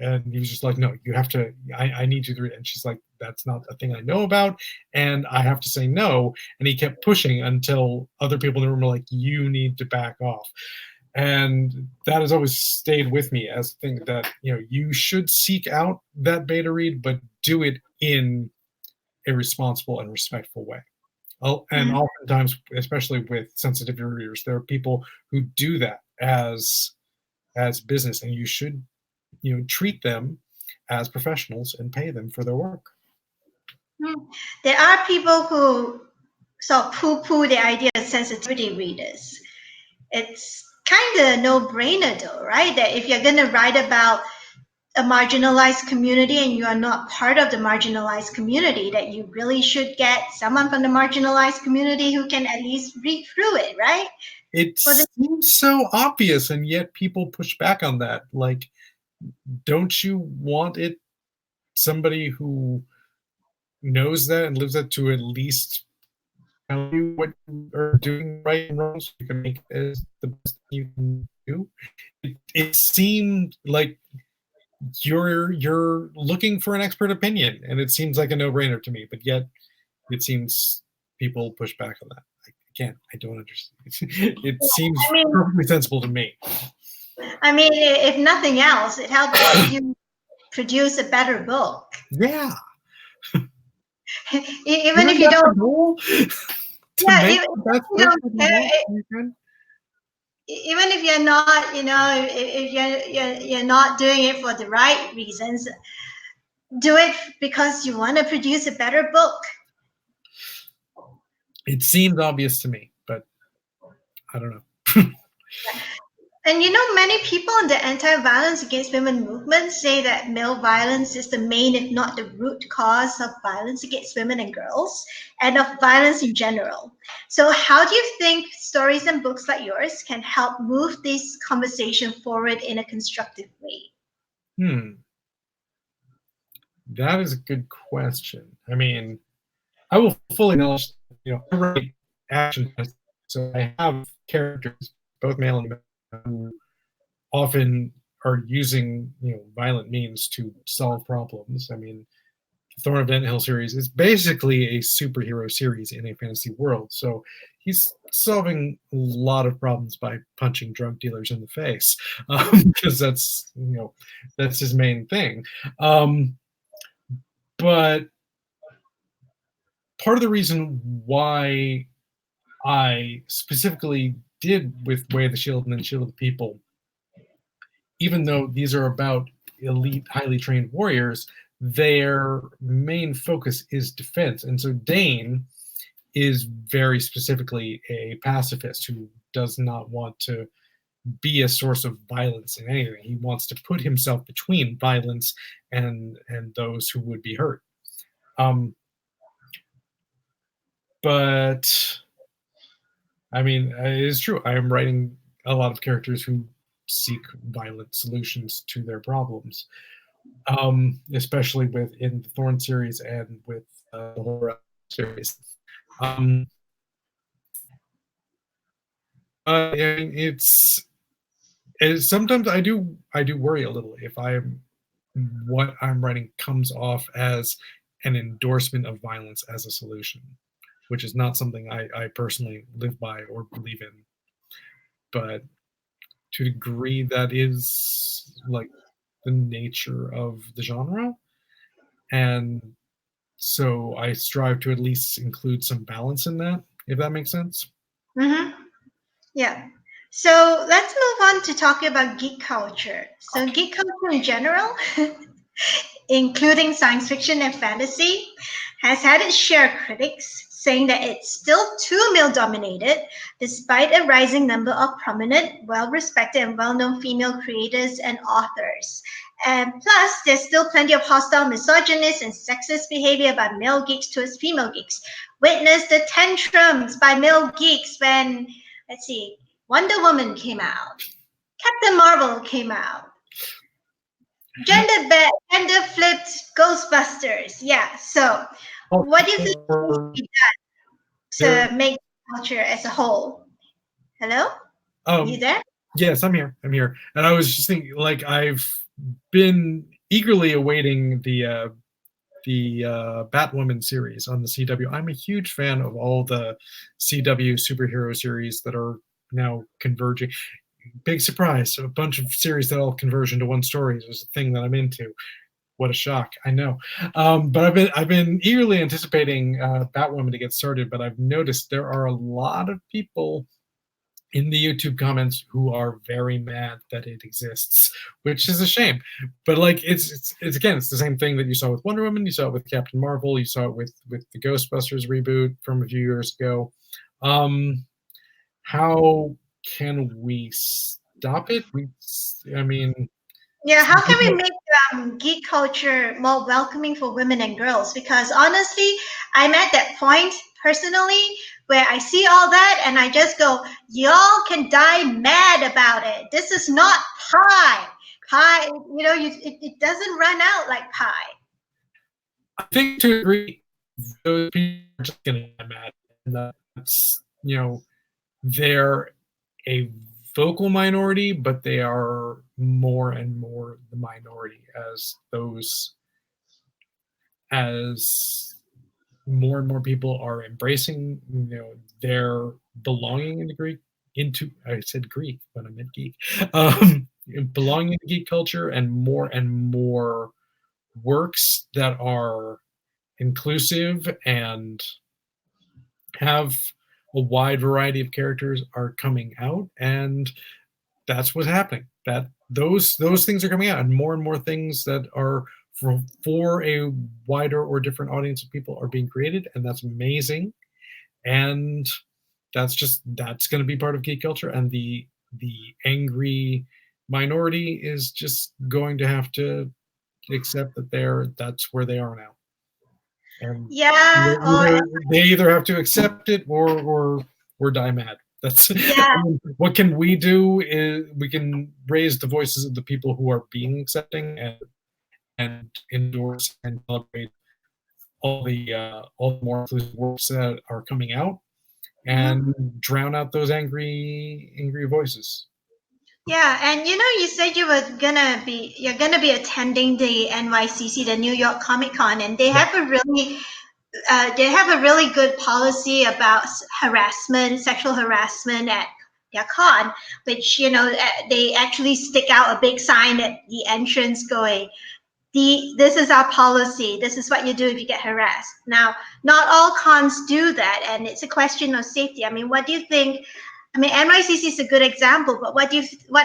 And he was just like, no, you have to, I need you to read it. And she's like, that's not a thing I know about, and I have to say no. And he kept pushing until other people in the room were like, you need to back off. And that has always stayed with me as a thing that, you should seek out that beta read, but do it in a responsible and respectful way. And Mhm. oftentimes, especially with sensitive readers, there are people who do that as business, and you should treat them as professionals and pay them for their work. There are people who sort of poo-poo the idea of sensitivity readers. It's kind of a no-brainer though, right? That if you're going to write about a marginalized community and you are not part of the marginalized community, that you really should get someone from the marginalized community who can at least read through it, right? It seems so obvious, and yet people push back on that. Like, don't you want it somebody who knows that and lives that to at least tell you what you are doing right and wrong so you can make it as the best you can do? It seemed like you're looking for an expert opinion, and it seems like a no-brainer to me, but yet it seems people push back on that. Again, I don't understand. It seems perfectly sensible to me. I mean, if nothing else, it helps you produce a better book. Yeah. Even if you don't, to make the best book. Even if you're not, if you're not doing it for the right reasons, do it because you want to produce a better book. It seemed obvious to me, but I don't know. And many people in the anti-violence against women movement say that male violence is the main, if not the root cause of violence against women and girls, and of violence in general. So how do you think stories and books like yours can help move this conversation forward in a constructive way? That is a good question. I mean, I will fully acknowledge, I write action, so I have characters, both male and female, who often are using, violent means to solve problems. I mean, the Thorn of Dent Hill series is basically a superhero series in a fantasy world, so he's solving a lot of problems by punching drug dealers in the face, because that's his main thing. But part of the reason why I specifically did with Way of the Shield and then Shield of the People, even though these are about elite, highly trained warriors, their main focus is defense. And so Dane is very specifically a pacifist who does not want to be a source of violence in anything. He wants to put himself between violence and those who would be hurt. But I mean, it is true. I am writing a lot of characters who seek violent solutions to their problems, especially in the Thorn series and with the Horror series. It's sometimes I do worry a little if what I'm writing comes off as an endorsement of violence as a solution, which is not something I personally live by or believe in. But to a degree, that is like the nature of the genre. And so I strive to at least include some balance in that, if that makes sense. Mm-hmm. Yeah. So let's move on to talking about geek culture. So geek culture in general, including science fiction and fantasy, has had its share of critics saying that it's still too male dominated, despite a rising number of prominent, well respected, and well known female creators and authors. And plus, there's still plenty of hostile, misogynist, and sexist behavior by male geeks towards female geeks. Witness the tantrums by male geeks when, let's see, Wonder Woman came out, Captain Marvel came out, gender flipped Ghostbusters. Yeah. So, what do you think needs to be done to make culture as a whole? Hello? You there? Yes, I'm here. And I was just thinking, like, I've been eagerly awaiting the Batwoman series on the CW. I'm a huge fan of all the CW superhero series that are now converging. Big surprise, a bunch of series that all converge into one story is a thing that I'm into. What a shock! I know, but I've been eagerly anticipating Batwoman to get started. But I've noticed there are a lot of people in the YouTube comments who are very mad that it exists, which is a shame. But like it's again, it's the same thing that you saw with Wonder Woman, you saw it with Captain Marvel, you saw it with the Ghostbusters reboot from a few years ago. Um, how can we stop it? I mean, Yeah, some how can we people. make geek culture more welcoming for women and girls? Because honestly, I'm at that point personally where I see all that and I just go, y'all can die mad about it. This is not pie. Pie, it doesn't run out like pie. I think to agree, those people are just going to get mad, and that's they're a vocal minority, but they are more and more the minority as more and more people are embracing their belonging in the Greek into I said Greek when I meant geek belonging in geek culture and more works that are inclusive and have a wide variety of characters are coming out, and that's what's happening. That those things are coming out, and more things that are for a wider or different audience of people are being created, and that's amazing. And that's going to be part of geek culture, and the angry minority is just going to have to accept that that's where they are now, and Yeah, or they either have to accept it or die mad. That's yeah, what can we do is we can raise the voices of the people who are being accepting and endorse and celebrate all the more inclusive works that are coming out mhm. and drown out those angry voices. Yeah, and you said you're gonna be attending the NYCC, the New York Comic Con, and Yeah. they have a really good policy about harassment, sexual harassment at their con, which they actually stick out a big sign at the entrance going, this is our policy. This is what you do if you get harassed. Now, not all cons do that, and it's a question of safety. I mean, what do you think? I mean, NYCC is a good example, but what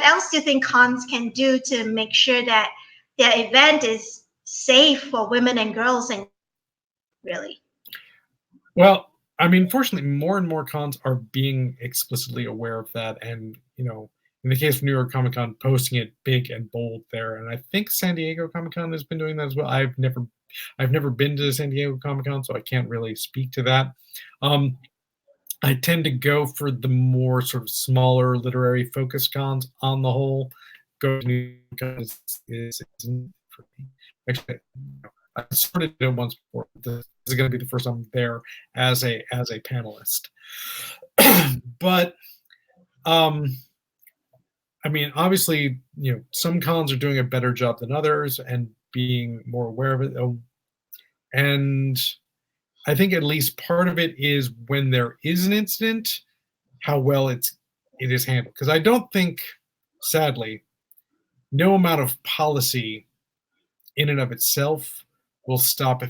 else do you think cons can do to make sure that their event is safe for women and girls and really? Well, I mean, fortunately, more and more cons are being explicitly aware of that, and in the case of New York Comic Con, posting it big and bold there. And I think San Diego Comic Con has been doing that as well. I've never been to San Diego Comic Con, so I can't really speak to that. Um, I tend to go for the more sort of smaller literary focus cons on the whole. Go to New York isn't for me. Actually, I sort of did it once before. This is going to be the first time there as a panelist. But I mean, obviously, some cons are doing a better job than others and being more aware of it. And I think at least part of it is when there is an incident, how well it is handled. Because I don't think, sadly, no amount of policy in and of itself will stop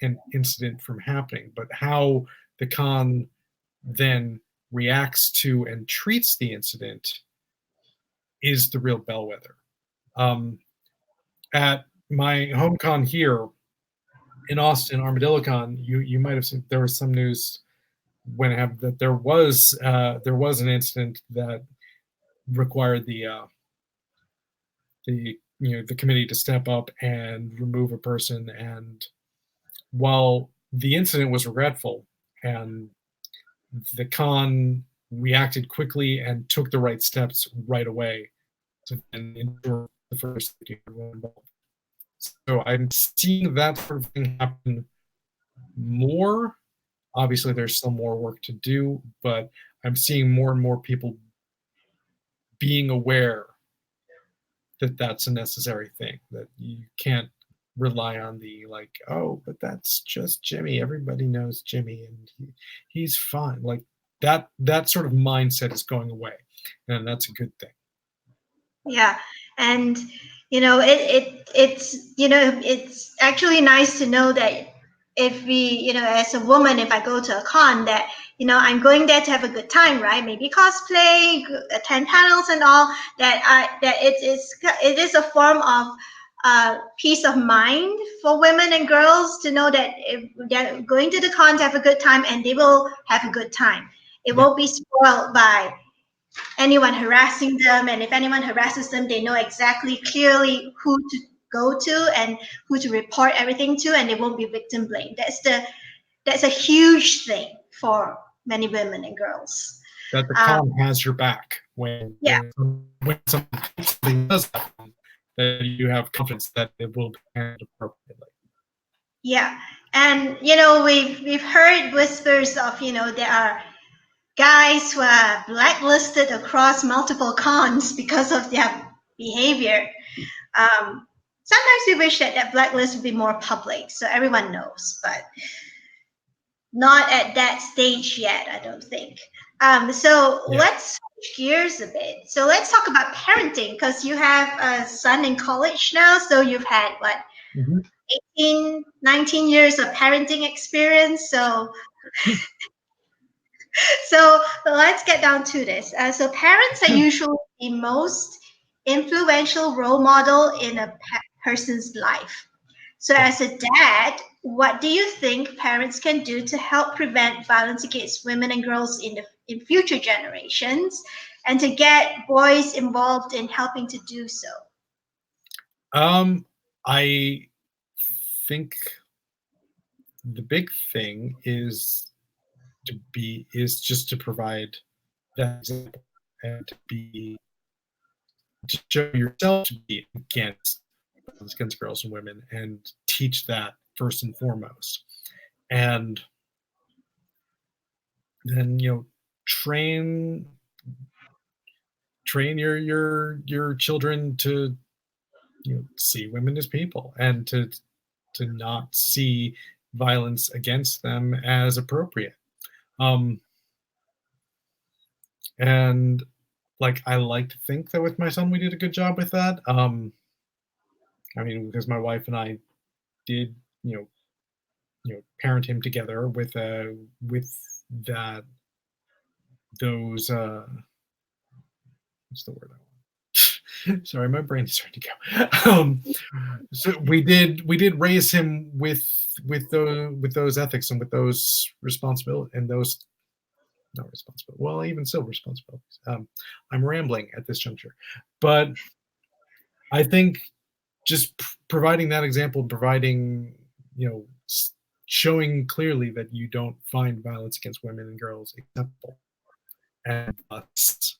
an incident from happening, but how the con then reacts to and treats the incident is the real bellwether. Um, at my home con here in Austin, Armadillo Con, you might have seen there was some news when it happened that there was an incident that required the committee to step up and remove a person. And while the incident was regretful and the con reacted quickly and took the right steps right away to then ensure the first safety of everyone involved. So I'm seeing that sort of thing happen more. Obviously, there's still more work to do, but I'm seeing more and more people being aware that that's a necessary thing, that you can't rely on the like, oh, but that's just Jimmy. Everybody knows Jimmy and he's fine. Like that sort of mindset is going away, and that's a good thing. Yeah, and It's actually nice to know that if we, as a woman, if I go to a con, that I'm going there to have a good time, right? Maybe cosplay, attend panels and all. It is a form of peace of mind for women and girls to know that if they're going to the con to have a good time, and they will have a good time. It Yeah, won't be spoiled by anyone harassing them, and if anyone harasses them, they know exactly clearly who to go to and who to report everything to, and they won't be victim blamed. That's a huge thing for many women and girls. that the um, con has your back yeah, when something does happen, that you have confidence that it will be handled appropriately. yeah. And we've heard whispers of, there are guys who are blacklisted across multiple cons because of their behavior. Sometimes we wish that blacklist would be more public so everyone knows, but not at that stage yet, I don't think. So Yeah. let's switch gears a bit. So let's talk about parenting, because you have a son in college now. So you've had what, Mhm. 18, 19 years of parenting experience. So let's get down to this. So parents are usually the most influential role model in a person's life. So Yeah. as a dad, what do you think parents can do to help prevent violence against women and girls in future generations, and to get boys involved in helping to do so? I think the big thing is just to provide that example, and to show yourself to be against violence against girls and women, and teach that first and foremost. And then train train your children to see women as people, and to not see violence against them as appropriate. um and like, I like to think that with my son we did a good job with that. I mean, because my wife and I did parent him together with that those what's the word I want? Sorry, my brain is starting to go. So we did raise him with those ethics and with those responsibility and those not responsibility. Well, even still responsibilities. I'm rambling at this juncture, but I think just providing that example, providing showing clearly that you don't find violence against women and girls acceptable, and thus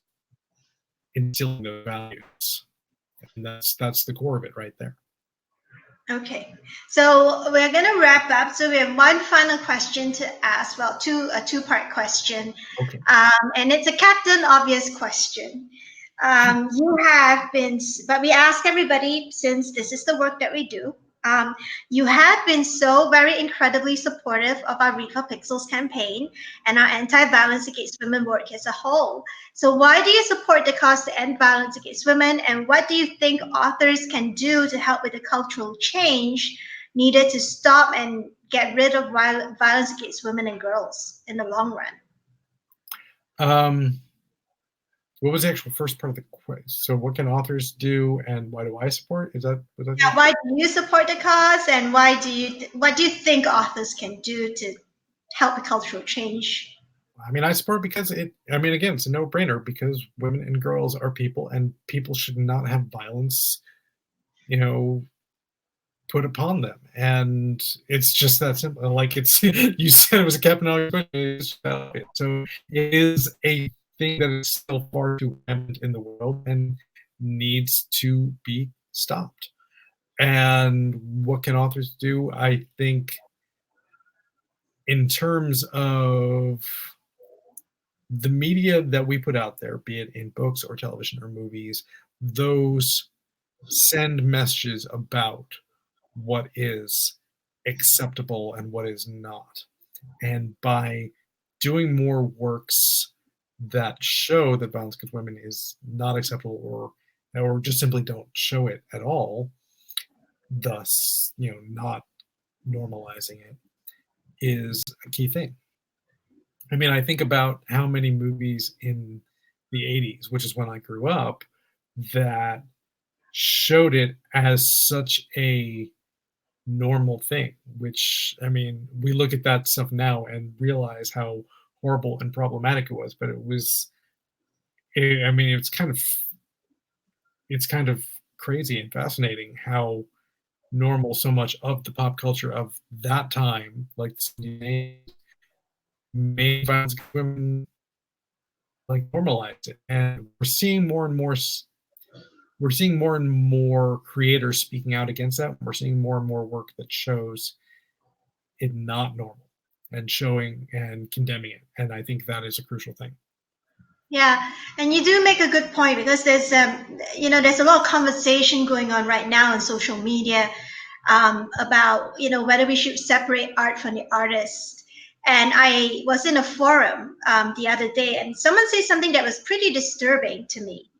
instilling those values, and that's the core of it right there. Okay, so we're going to wrap up. So we have one final question to ask. Well, a two-part question, Okay. and it's a Captain Obvious question. But we ask everybody, since this is the work that we do. You have been so very incredibly supportive of our Read for Pixels campaign and our anti-violence against women work as a whole. So why do you support the cause to end violence against women, and what do you think authors can do to help with the cultural change needed to stop and get rid of violence against women and girls in the long run? What was the actual first part of the quiz? So what can authors do, and why do I support? Was that Yeah, why do you support the cause, and what do you think authors can do to help the cultural change? I mean, I support because again, it's a no-brainer, because women and girls are people, and people should not have violence, put upon them. And it's just that simple. Like, it's you said it was a Captain Obvious question. So it is a thing that is still far too rampant in the world and needs to be stopped. And what can authors do? I think, in terms of the media that we put out there, be it in books or television or movies, those send messages about what is acceptable and what is not. And by doing more works that show that violence against women is not acceptable, or or just simply don't show it at all, thus, not normalizing it, is a key thing. I mean, I think about how many movies in the 80s, which is when I grew up, that showed it as such a normal thing, which, I mean, we look at that stuff now and realize how horrible and problematic it was, but I mean, it's kind of crazy and fascinating how normal so much of the pop culture of that time, like made violence against women, like normalized it, and we're seeing more and more creators speaking out against that. We're seeing more and more work that shows it not normal and showing and condemning it, and I think that is a crucial thing. Yeah, and you do make a good point, because there's there's a lot of conversation going on right now on social media about whether we should separate art from the artist. And I was in a forum the other day, and someone said something that was pretty disturbing to me.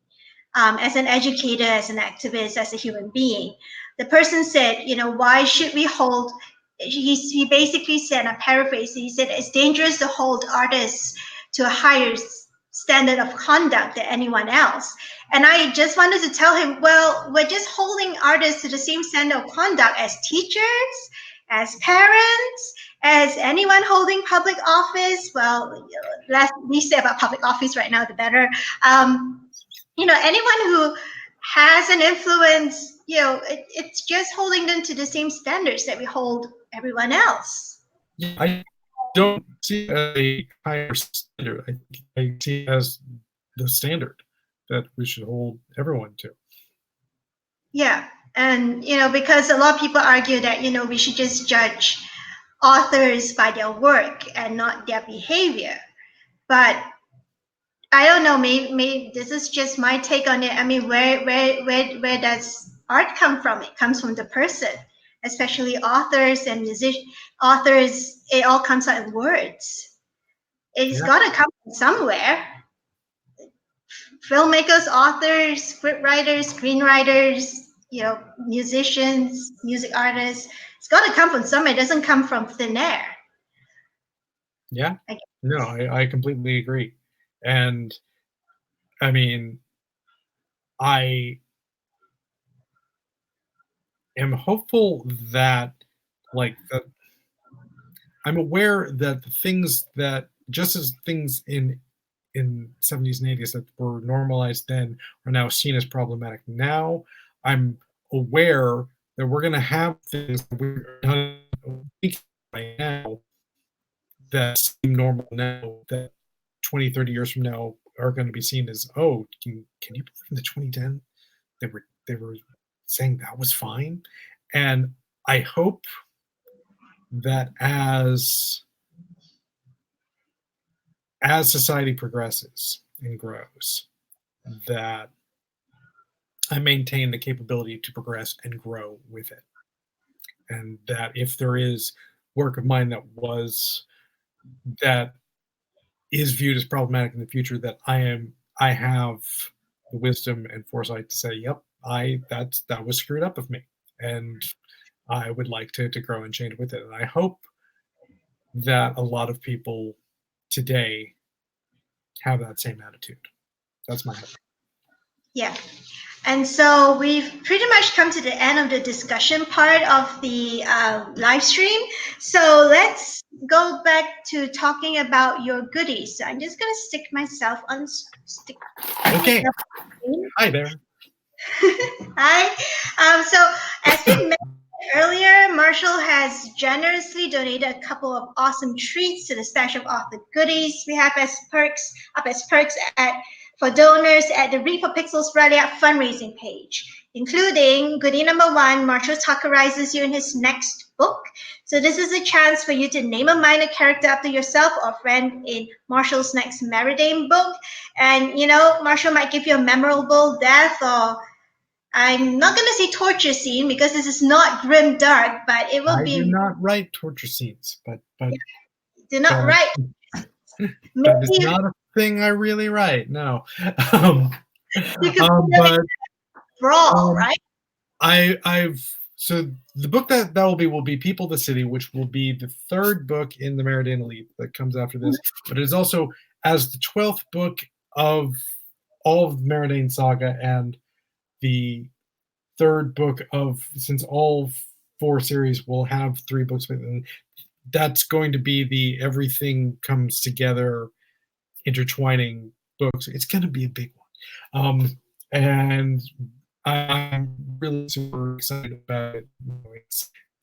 As an educator, as an activist, as a human being. The person said, why should we hold, he basically said, I'm paraphrasing, he said, it's dangerous to hold artists to a higher standard of conduct than anyone else. And I just wanted to tell him, well, we're just holding artists to the same standard of conduct as teachers, as parents, as anyone holding public office. Well, less we say about public office right now, the better. Anyone who has an influence, it's just holding them to the same standards that we hold everyone else. Yeah, I don't see it as a higher standard. I see it as the standard that we should hold everyone to. Yeah, and because a lot of people argue that we should just judge authors by their work and not their behavior, but I don't know. Maybe this is just my take on it. I mean, where does art come from? It comes from the person, especially authors and authors. It all comes out in words. It's got to come from somewhere. Filmmakers, authors, scriptwriters, screenwriters, musicians, music artists. It's got to come from somewhere. It doesn't come from thin air. Yeah. No, I completely agree. And I mean, I am hopeful that, I'm aware that the things that, just as things in 70s and 80s that were normalized then are now seen as problematic now, I'm aware that we're going to have things that we're right now that seem normal now, that 20, 30 years from now are going to be seen as, oh, can you believe in the 2010 they were saying that was fine? And I hope that as society progresses and grows, that I maintain the capability to progress and grow with it. And that if there is work of mine that is viewed as problematic in the future, that I have the wisdom and foresight to say, yep, that was screwed up of me, and I would like to grow and change with it. And I hope that a lot of people today have that same attitude. That's my hope. Yeah. And so we've pretty much come to the end of the discussion part of the live stream. So let's go back to talking about your goodies. So I'm just going to stick myself on. Okay. Hi there. Hi. So as we mentioned earlier, Marshall has generously donated a couple of awesome treats to the stash of author goodies we have as perks for donors at the Read for Pixels Rally fundraising page, including goodie number 1, Marshall Tuckerizes you in his next book. So this is a chance for you to name a minor character after yourself or friend in Marshall's next Meridian book. And, Marshall might give you a memorable death, or I'm not going to say torture scene because this is not grim dark, but it will be. I do not write torture scenes, but do not write. That is not a thing I really write. No. You could overall, right? So the book that will be People the City, which will be the third book in the Meridian Elite that comes after this, but it is also as the 12th book of all of the Meridian Saga and the third book of, since all four series will have three books, and that's going to be the everything comes together intertwining books. It's going to be a big one, and I'm really super excited about it.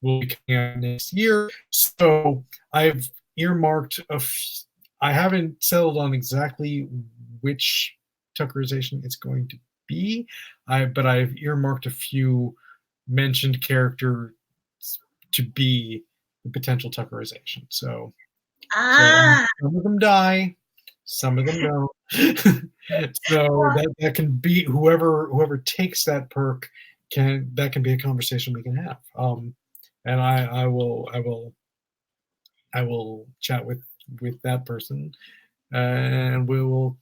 Will be coming out next year, so I've earmarked I haven't settled on exactly which Tuckerization it's going to be, but I've earmarked a few mentioned characters to be the potential Tuckerization. So some of them die, some of them don't. So that can be whoever takes that perk that can be a conversation we can have. And I will chat with that person, and we'll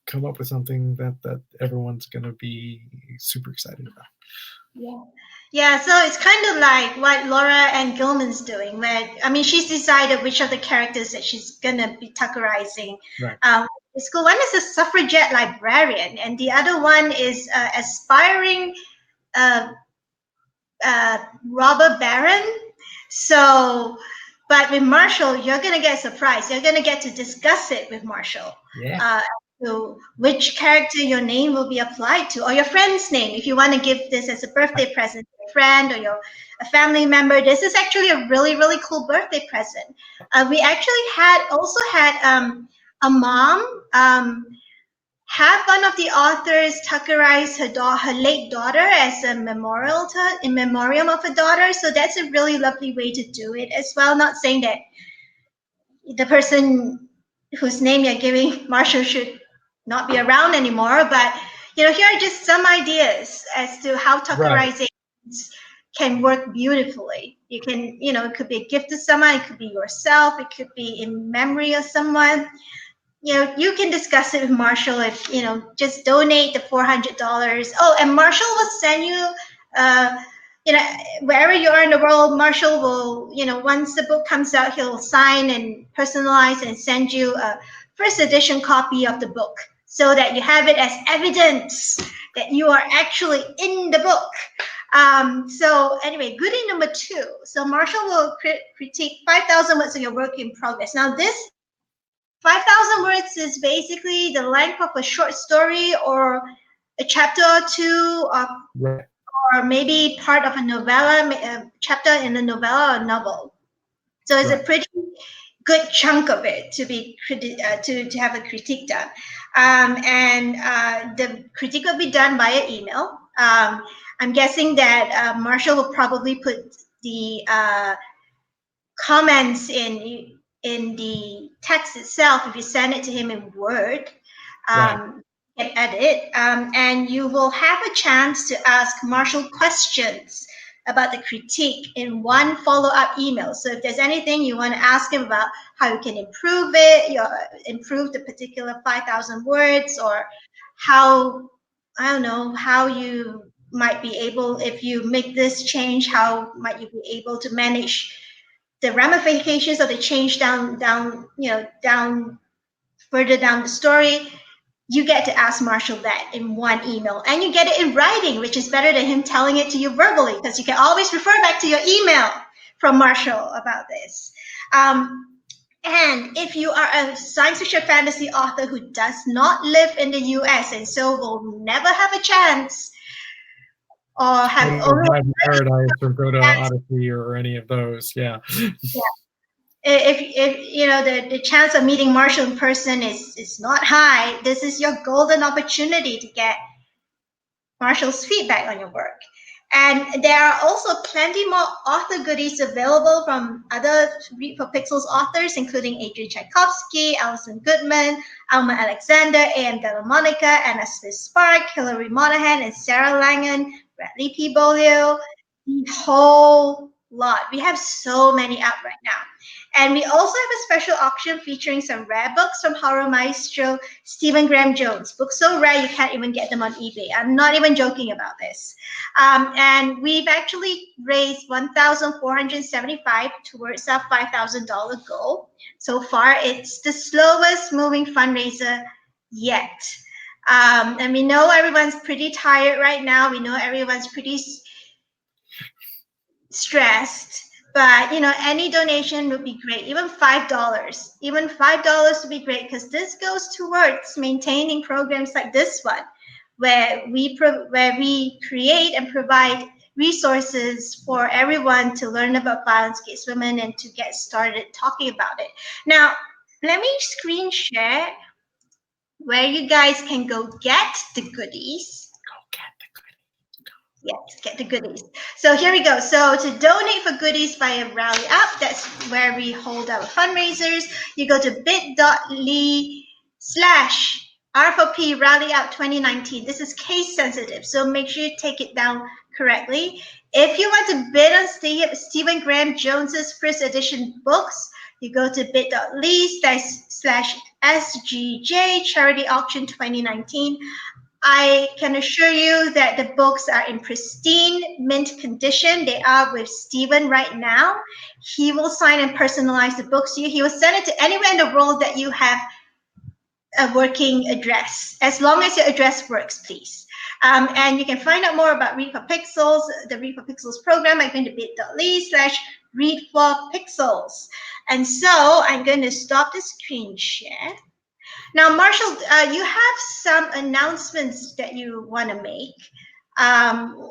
come up with something that everyone's going to be super excited about. Yeah, so it's kind of like what Laura Ann Gilman's doing, where I mean, she's decided which of the characters that she's gonna be Tuckerizing. Right. School one is a suffragette librarian, and the other one is aspiring robber baron. So, but with Marshall, you're gonna get surprised. You're gonna get to discuss it with Marshall. Yeah. So which character your name will be applied to, or your friend's name. If you want to give this as a birthday present to a friend or a family member, this is actually a really, really cool birthday present. We actually also had a mom have one of the authors tuckerize her late daughter as a memorial in memoriam of her daughter. So that's a really lovely way to do it as well. Not saying that the person whose name you're giving, Marshall, should not be around anymore. But here are just some ideas as to how tuckerization can work beautifully. You can, it could be a gift to someone, it could be yourself, it could be in memory of someone. You can discuss it with Marshall if, just donate the $400. Oh, and Marshall will send you, wherever you are in the world, Marshall will, once the book comes out, he'll sign and personalize and send you a first edition copy of the book so that you have it as evidence that you are actually in the book. So anyway, goodie number 2. So Marshall will critique 5,000 words of your work in progress. Now this 5,000 words is basically the length of a short story or a chapter or two, or maybe part of a novella, a chapter in a novella or novel. So it's a pretty good chunk of it to be to have a critique done, and the critique will be done via email. I'm guessing that Marshall will probably put the comments in the text itself. If you send it to him in Word, can edit, and you will have a chance to ask Marshall questions about the critique in one follow-up email. So if there's anything you want to ask him about, how you can improve it, improve the particular 5,000 words, or how, I don't know, how you might be able, if you make this change, how might you be able to manage the ramifications of the change down further down the story. You get to ask Marshall that in one email, and you get it in writing, which is better than him telling it to you verbally, because you can always refer back to your email from Marshall about this. And if you are a science fiction fantasy author who does not live in the US and so will never have a chance, or have Paradise or go to Odyssey or any of those, if the chance of meeting Marshall in person is not high, this is your golden opportunity to get Marshall's feedback on your work. And there are also plenty more author goodies available from other Read for Pixels authors, including Adrian Tchaikovsky, Alison Goodman, Alma Alexander, A.M. Delamonica, Anna Smith Spark, Hilary Monahan, and Sarah Langan, Bradley P. Bolio, the whole lot. We have so many out right now. And we also have a special auction featuring some rare books from horror maestro Stephen Graham Jones. Books so rare you can't even get them on eBay. I'm not even joking about this. And we've actually raised $1,475 towards our $5,000 goal. So far, it's the slowest moving fundraiser yet. And we know everyone's pretty tired right now. We know everyone's pretty stressed, but any donation would be great. Even $5 would be great, because this goes towards maintaining programs like this one, where we create and provide resources for everyone to learn about violence against women and to get started talking about it. Now, let me screen share where you guys can go get the goodies. Yes, get the goodies. So here we go. So to donate for goodies via Rally Up, that's where we hold our fundraisers. You go to bit.ly/R4P Rally Up 2019. This is case sensitive, so make sure you take it down correctly. If you want to bid on Stephen Graham Jones's first edition books, you go to bit.ly/SGJ Charity Auction 2019. I can assure you that the books are in pristine mint condition. They are with Stephen right now. He will sign and personalize the books to you. He will send it to anywhere in the world that you have a working address, as long as your address works, please. And you can find out more about Read for Pixels, the Read for Pixels program, by going to bit.ly/readforpixels. And so I'm going to stop the screen share. Now, Marshall, you have some announcements that you want to make.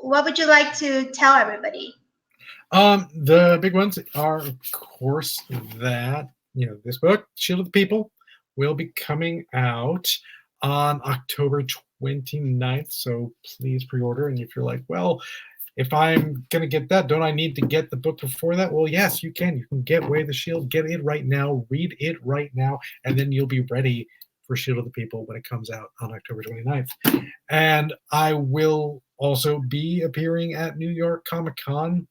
What would you like to tell everybody? The big ones are, of course, that this book, Shield of the People, will be coming out on October 29th. So please pre-order. And if you're like, well, if I'm going to get that, don't I need to get the book before that? Well, yes, you can. You can get Way of the Shield, get it right now, read it right now, and then you'll be ready for Shield of the People when it comes out on October 29th. And I will also be appearing at New York Comic Con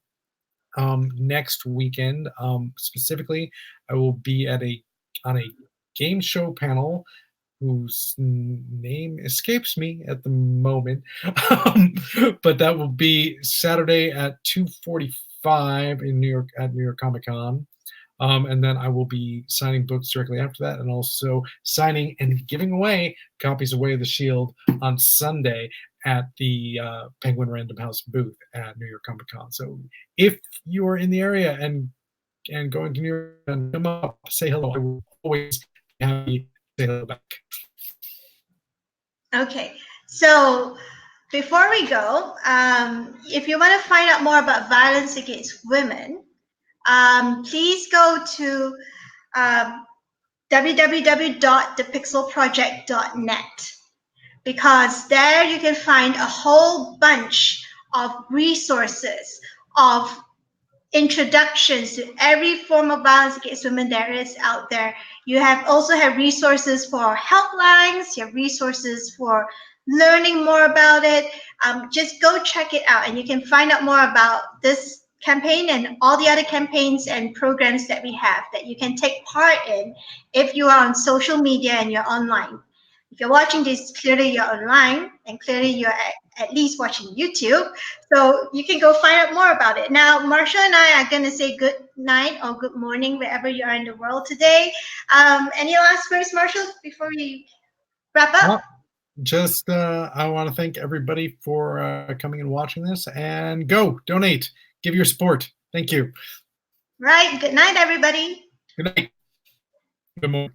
next weekend. Specifically, I will be on a game show panel whose name escapes me at the moment, but that will be Saturday at 2:45 in New York at New York Comic Con. And then I will be signing books directly after that, and also signing and giving away copies of Way of the Shield on Sunday at the Penguin Random House booth at New York Comic Con. So if you are in the area and going to New York, and come up, say hello. I will always be happy to say hello back. Okay, so before we go, if you want to find out more about violence against women, please go to www.thepixelproject.net, because there you can find a whole bunch of resources, of introductions to every form of violence against women there is out there. You also have resources for helplines, you have resources for learning more about it. Just go check it out, and you can find out more about this campaign and all the other campaigns and programs that we have that you can take part in if you are on social media and you're online. If you're watching this, clearly you're online, and clearly you're at least watching YouTube. So you can go find out more about it. Now, Marsha and I are going to say good night or good morning wherever you are in the world today. Any last words, Marshall, before we wrap up? Just, I want to thank everybody for coming and watching this, and go donate, give your support. Thank you. Right. Good night, everybody. Good night. Good morning.